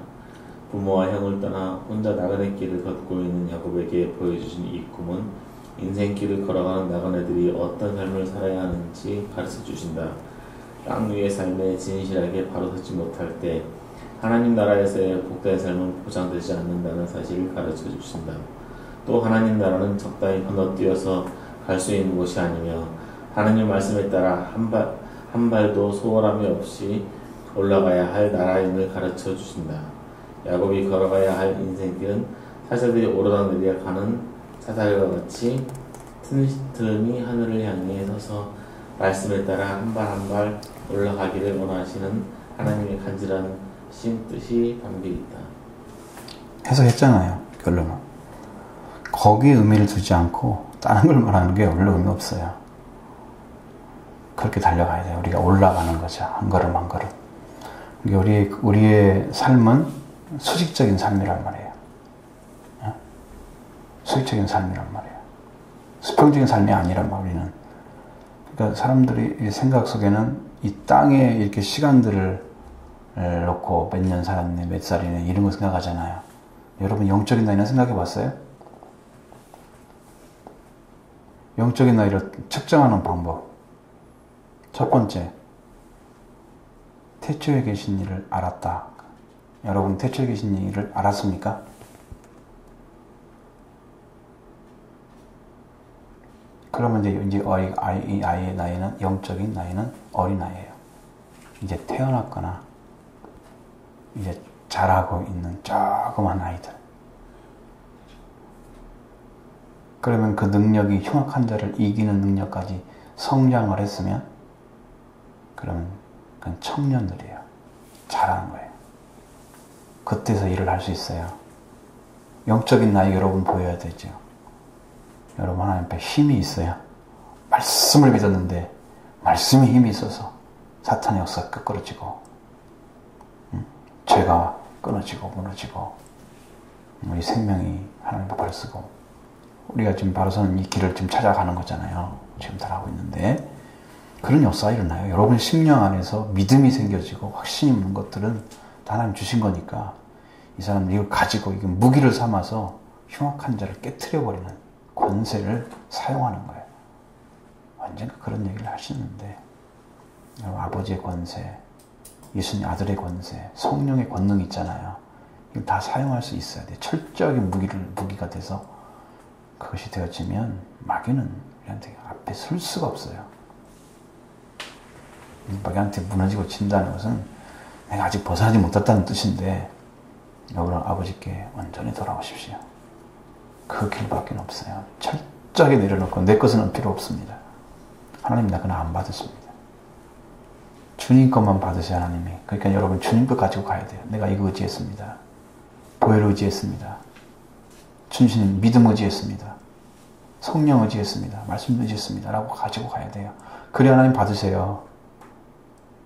부모와 형을 떠나 혼자 나그네 길을 걷고 있는 야곱에게 보여주신 이 꿈은 인생길을 걸어가는 나그네들이 어떤 삶을 살아야 하는지 가르쳐 주신다. 땅 위의 삶에 진실하게 바로 서지 못할 때 하나님 나라에서의 복된 삶은 보장되지 않는다는 사실을 가르쳐 주신다. 또 하나님 나라는 적당히 건너뛰어서 갈 수 있는 곳이 아니며 하나님 말씀에 따라 한 발도 소홀함이 없이 올라가야 할 나라임을 가르쳐 주신다. 야곱이 걸어가야 할 인생길은 사자들이 오르락내리락 가는 사다리와 같이 틈틈이 하늘을 향해 서서 말씀에 따라 한 발 한 발 올라가기를 원하시는 하나님의 간절한 뜻이 담겨 있다. 해석했잖아요. 결론은. 거기에 의미를 두지 않고 다른 걸 말하는 게 원래 의미 없어요. 그렇게 달려가야 돼요. 우리가 올라가는 거죠. 한 걸음 한 걸음. 우리의 삶은 수직적인 삶이란 말이에요. 수직적인 삶이란 말이에요. 수평적인 삶이 아니란 말이에요. 그러니까 사람들이 생각 속에는 이 땅에 이렇게 시간들을 놓고 몇 년 살았네, 몇 살이네 이런 거 생각하잖아요. 여러분 영적인 나이는 생각해 봤어요? 영적인 나이를 측정하는 방법. 첫 번째, 태초에 계신 이를 알았다. 여러분 태초에 계신 이를 알았습니까? 그러면 이제 아이의 나이는, 영적인 나이는 어린아이예요. 이제 태어났거나 이제 자라고 있는 조그만 아이들. 그러면 그 능력이 흉악한 자를 이기는 능력까지 성장을 했으면 그러면 그건 청년들이에요. 자라는 거예요. 그때서 일을 할 수 있어요. 영적인 나이 여러분 보여야 되죠. 여러분 하나님 앞에 힘이 있어요. 말씀을 믿었는데 말씀에 힘이 있어서 사탄의 역사가 끄끄러지고 죄가 끊어지고 무너지고 우리 생명이 하나님 앞에 발을 쓰고 우리가 지금 바로 서는 이 길을 지금 찾아가는 거잖아요. 지금 다 하고 있는데 그런 역사가 일어나요. 여러분 심령 안에서 믿음이 생겨지고 확신이 있는 것들은 다 하나님 주신 거니까 이 사람은 이걸 가지고 이게 무기를 삼아서 흉악한 자를 깨트려버리는 권세를 사용하는 거예요. 언젠가 그런 얘기를 하시는데 아버지의 권세, 예수님 아들의 권세, 성령의 권능이 있잖아요. 이걸 다 사용할 수 있어야 돼요. 철저하게 무기가 돼서 그것이 되어지면 마귀는 우리한테 앞에 설 수가 없어요. 마귀한테 무너지고 진다는 것은 내가 아직 벗어나지 못했다는 뜻인데 여러분 아버지께 완전히 돌아오십시오. 그 길밖에 없어요. 철저하게 내려놓고 내 것은 필요 없습니다. 하나님 나 그냥 안 받으십니다. 주님 것만 받으세요. 하나님이. 그러니까 여러분 주님 것 가지고 가야 돼요. 내가 이거 의지했습니다. 보혈 의지했습니다. 주님 믿음 의지했습니다. 성령 의지했습니다. 말씀 의지했습니다. 라고 가지고 가야 돼요. 그래 하나님 받으세요.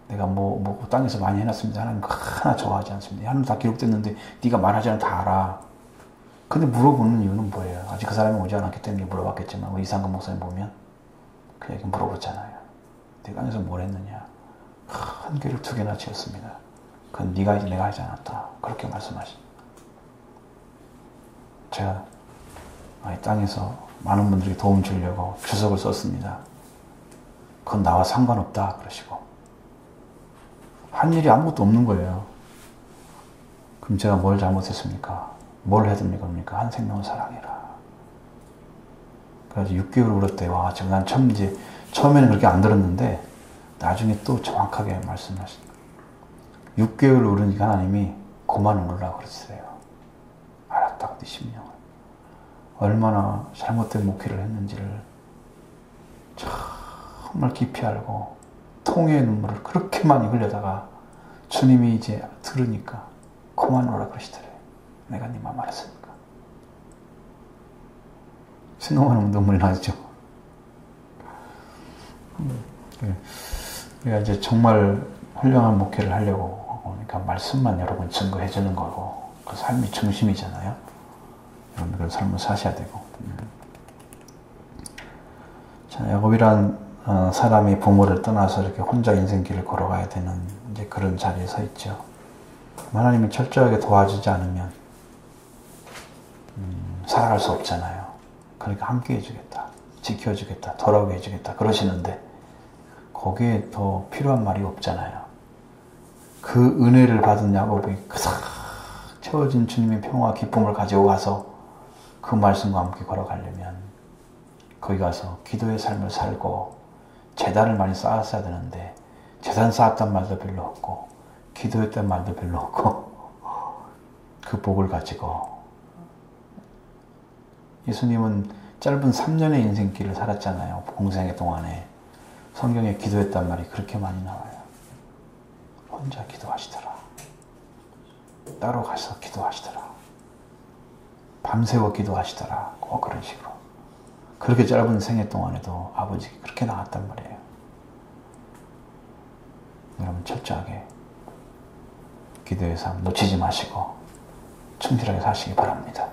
내가 뭐 땅에서 많이 해놨습니다. 하나님 하나 좋아하지 않습니다. 하나님 다 기록됐는데 네가 말하지 않아 다 알아. 근데 물어보는 이유는 뭐예요? 아직 그 사람이 오지 않았기 때문에 물어봤겠지만 우리 이상근 목사님 보면 그 얘기 물어보잖아요. 네가 땅에서 뭘 했느냐? 큰 교회를 2개나 지었습니다. 그건 네가 이제 내가 하지 않았다. 그렇게 말씀하십니다. 제가 이 땅에서 많은 분들이 도움 주려고 주석을 썼습니다. 그건 나와 상관없다 그러시고 한 일이 아무것도 없는 거예요. 그럼 제가 뭘 잘못했습니까? 뭘 해야 됩니까? 한 생명을 사랑해라. 그래서 6개월 울었대요. 와, 지금 난 처음에는 그렇게 안 들었는데 나중에 또 정확하게 말씀하십니다. 6개월 울으니까 하나님이 그만 울으라고 그러세요. 알았다고 네 심령을. 얼마나 잘못된 목회를 했는지를 정말 깊이 알고 통의 눈물을 그렇게 많이 흘려다가 주님이 이제 들으니까 그만 울으라 그러시더래요. 내가 네 맘 알았으니까. 생각하면 눈물이 나죠. 우리가 이제 정말 훌륭한 목회를 하려고 그러니까 말씀만 여러분 증거해 주는 거고 그 삶이 중심이잖아요. 여러분 그런 삶을 사셔야 되고. 자, 야곱이란 사람이 부모를 떠나서 이렇게 혼자 인생길을 걸어가야 되는 이제 그런 자리에 서 있죠. 하나님이 철저하게 도와주지 않으면 살아갈 수 없잖아요. 그러니까 함께 해주겠다, 지켜주겠다, 돌아오게 해주겠다 그러시는데 거기에 더 필요한 말이 없잖아요. 그 은혜를 받은 야곱이 가득 채워진 주님의 평화 기쁨을 가지고 가서 그 말씀과 함께 걸어가려면 거기 가서 기도의 삶을 살고 제단을 많이 쌓았어야 되는데 제단 쌓았단 말도 별로 없고 기도했단 말도 별로 없고 그 복을 가지고 예수님은 짧은 3년의 인생길을 살았잖아요. 공생애 동안에. 성경에 기도했단 말이 그렇게 많이 나와요. 혼자 기도하시더라. 따로 가서 기도하시더라. 밤새워 기도하시더라. 꼭 그런 식으로. 그렇게 짧은 생애 동안에도 아버지가 그렇게 나왔단 말이에요. 여러분 철저하게 기도의 삶 놓치지 마시고 충실하게 사시기 바랍니다.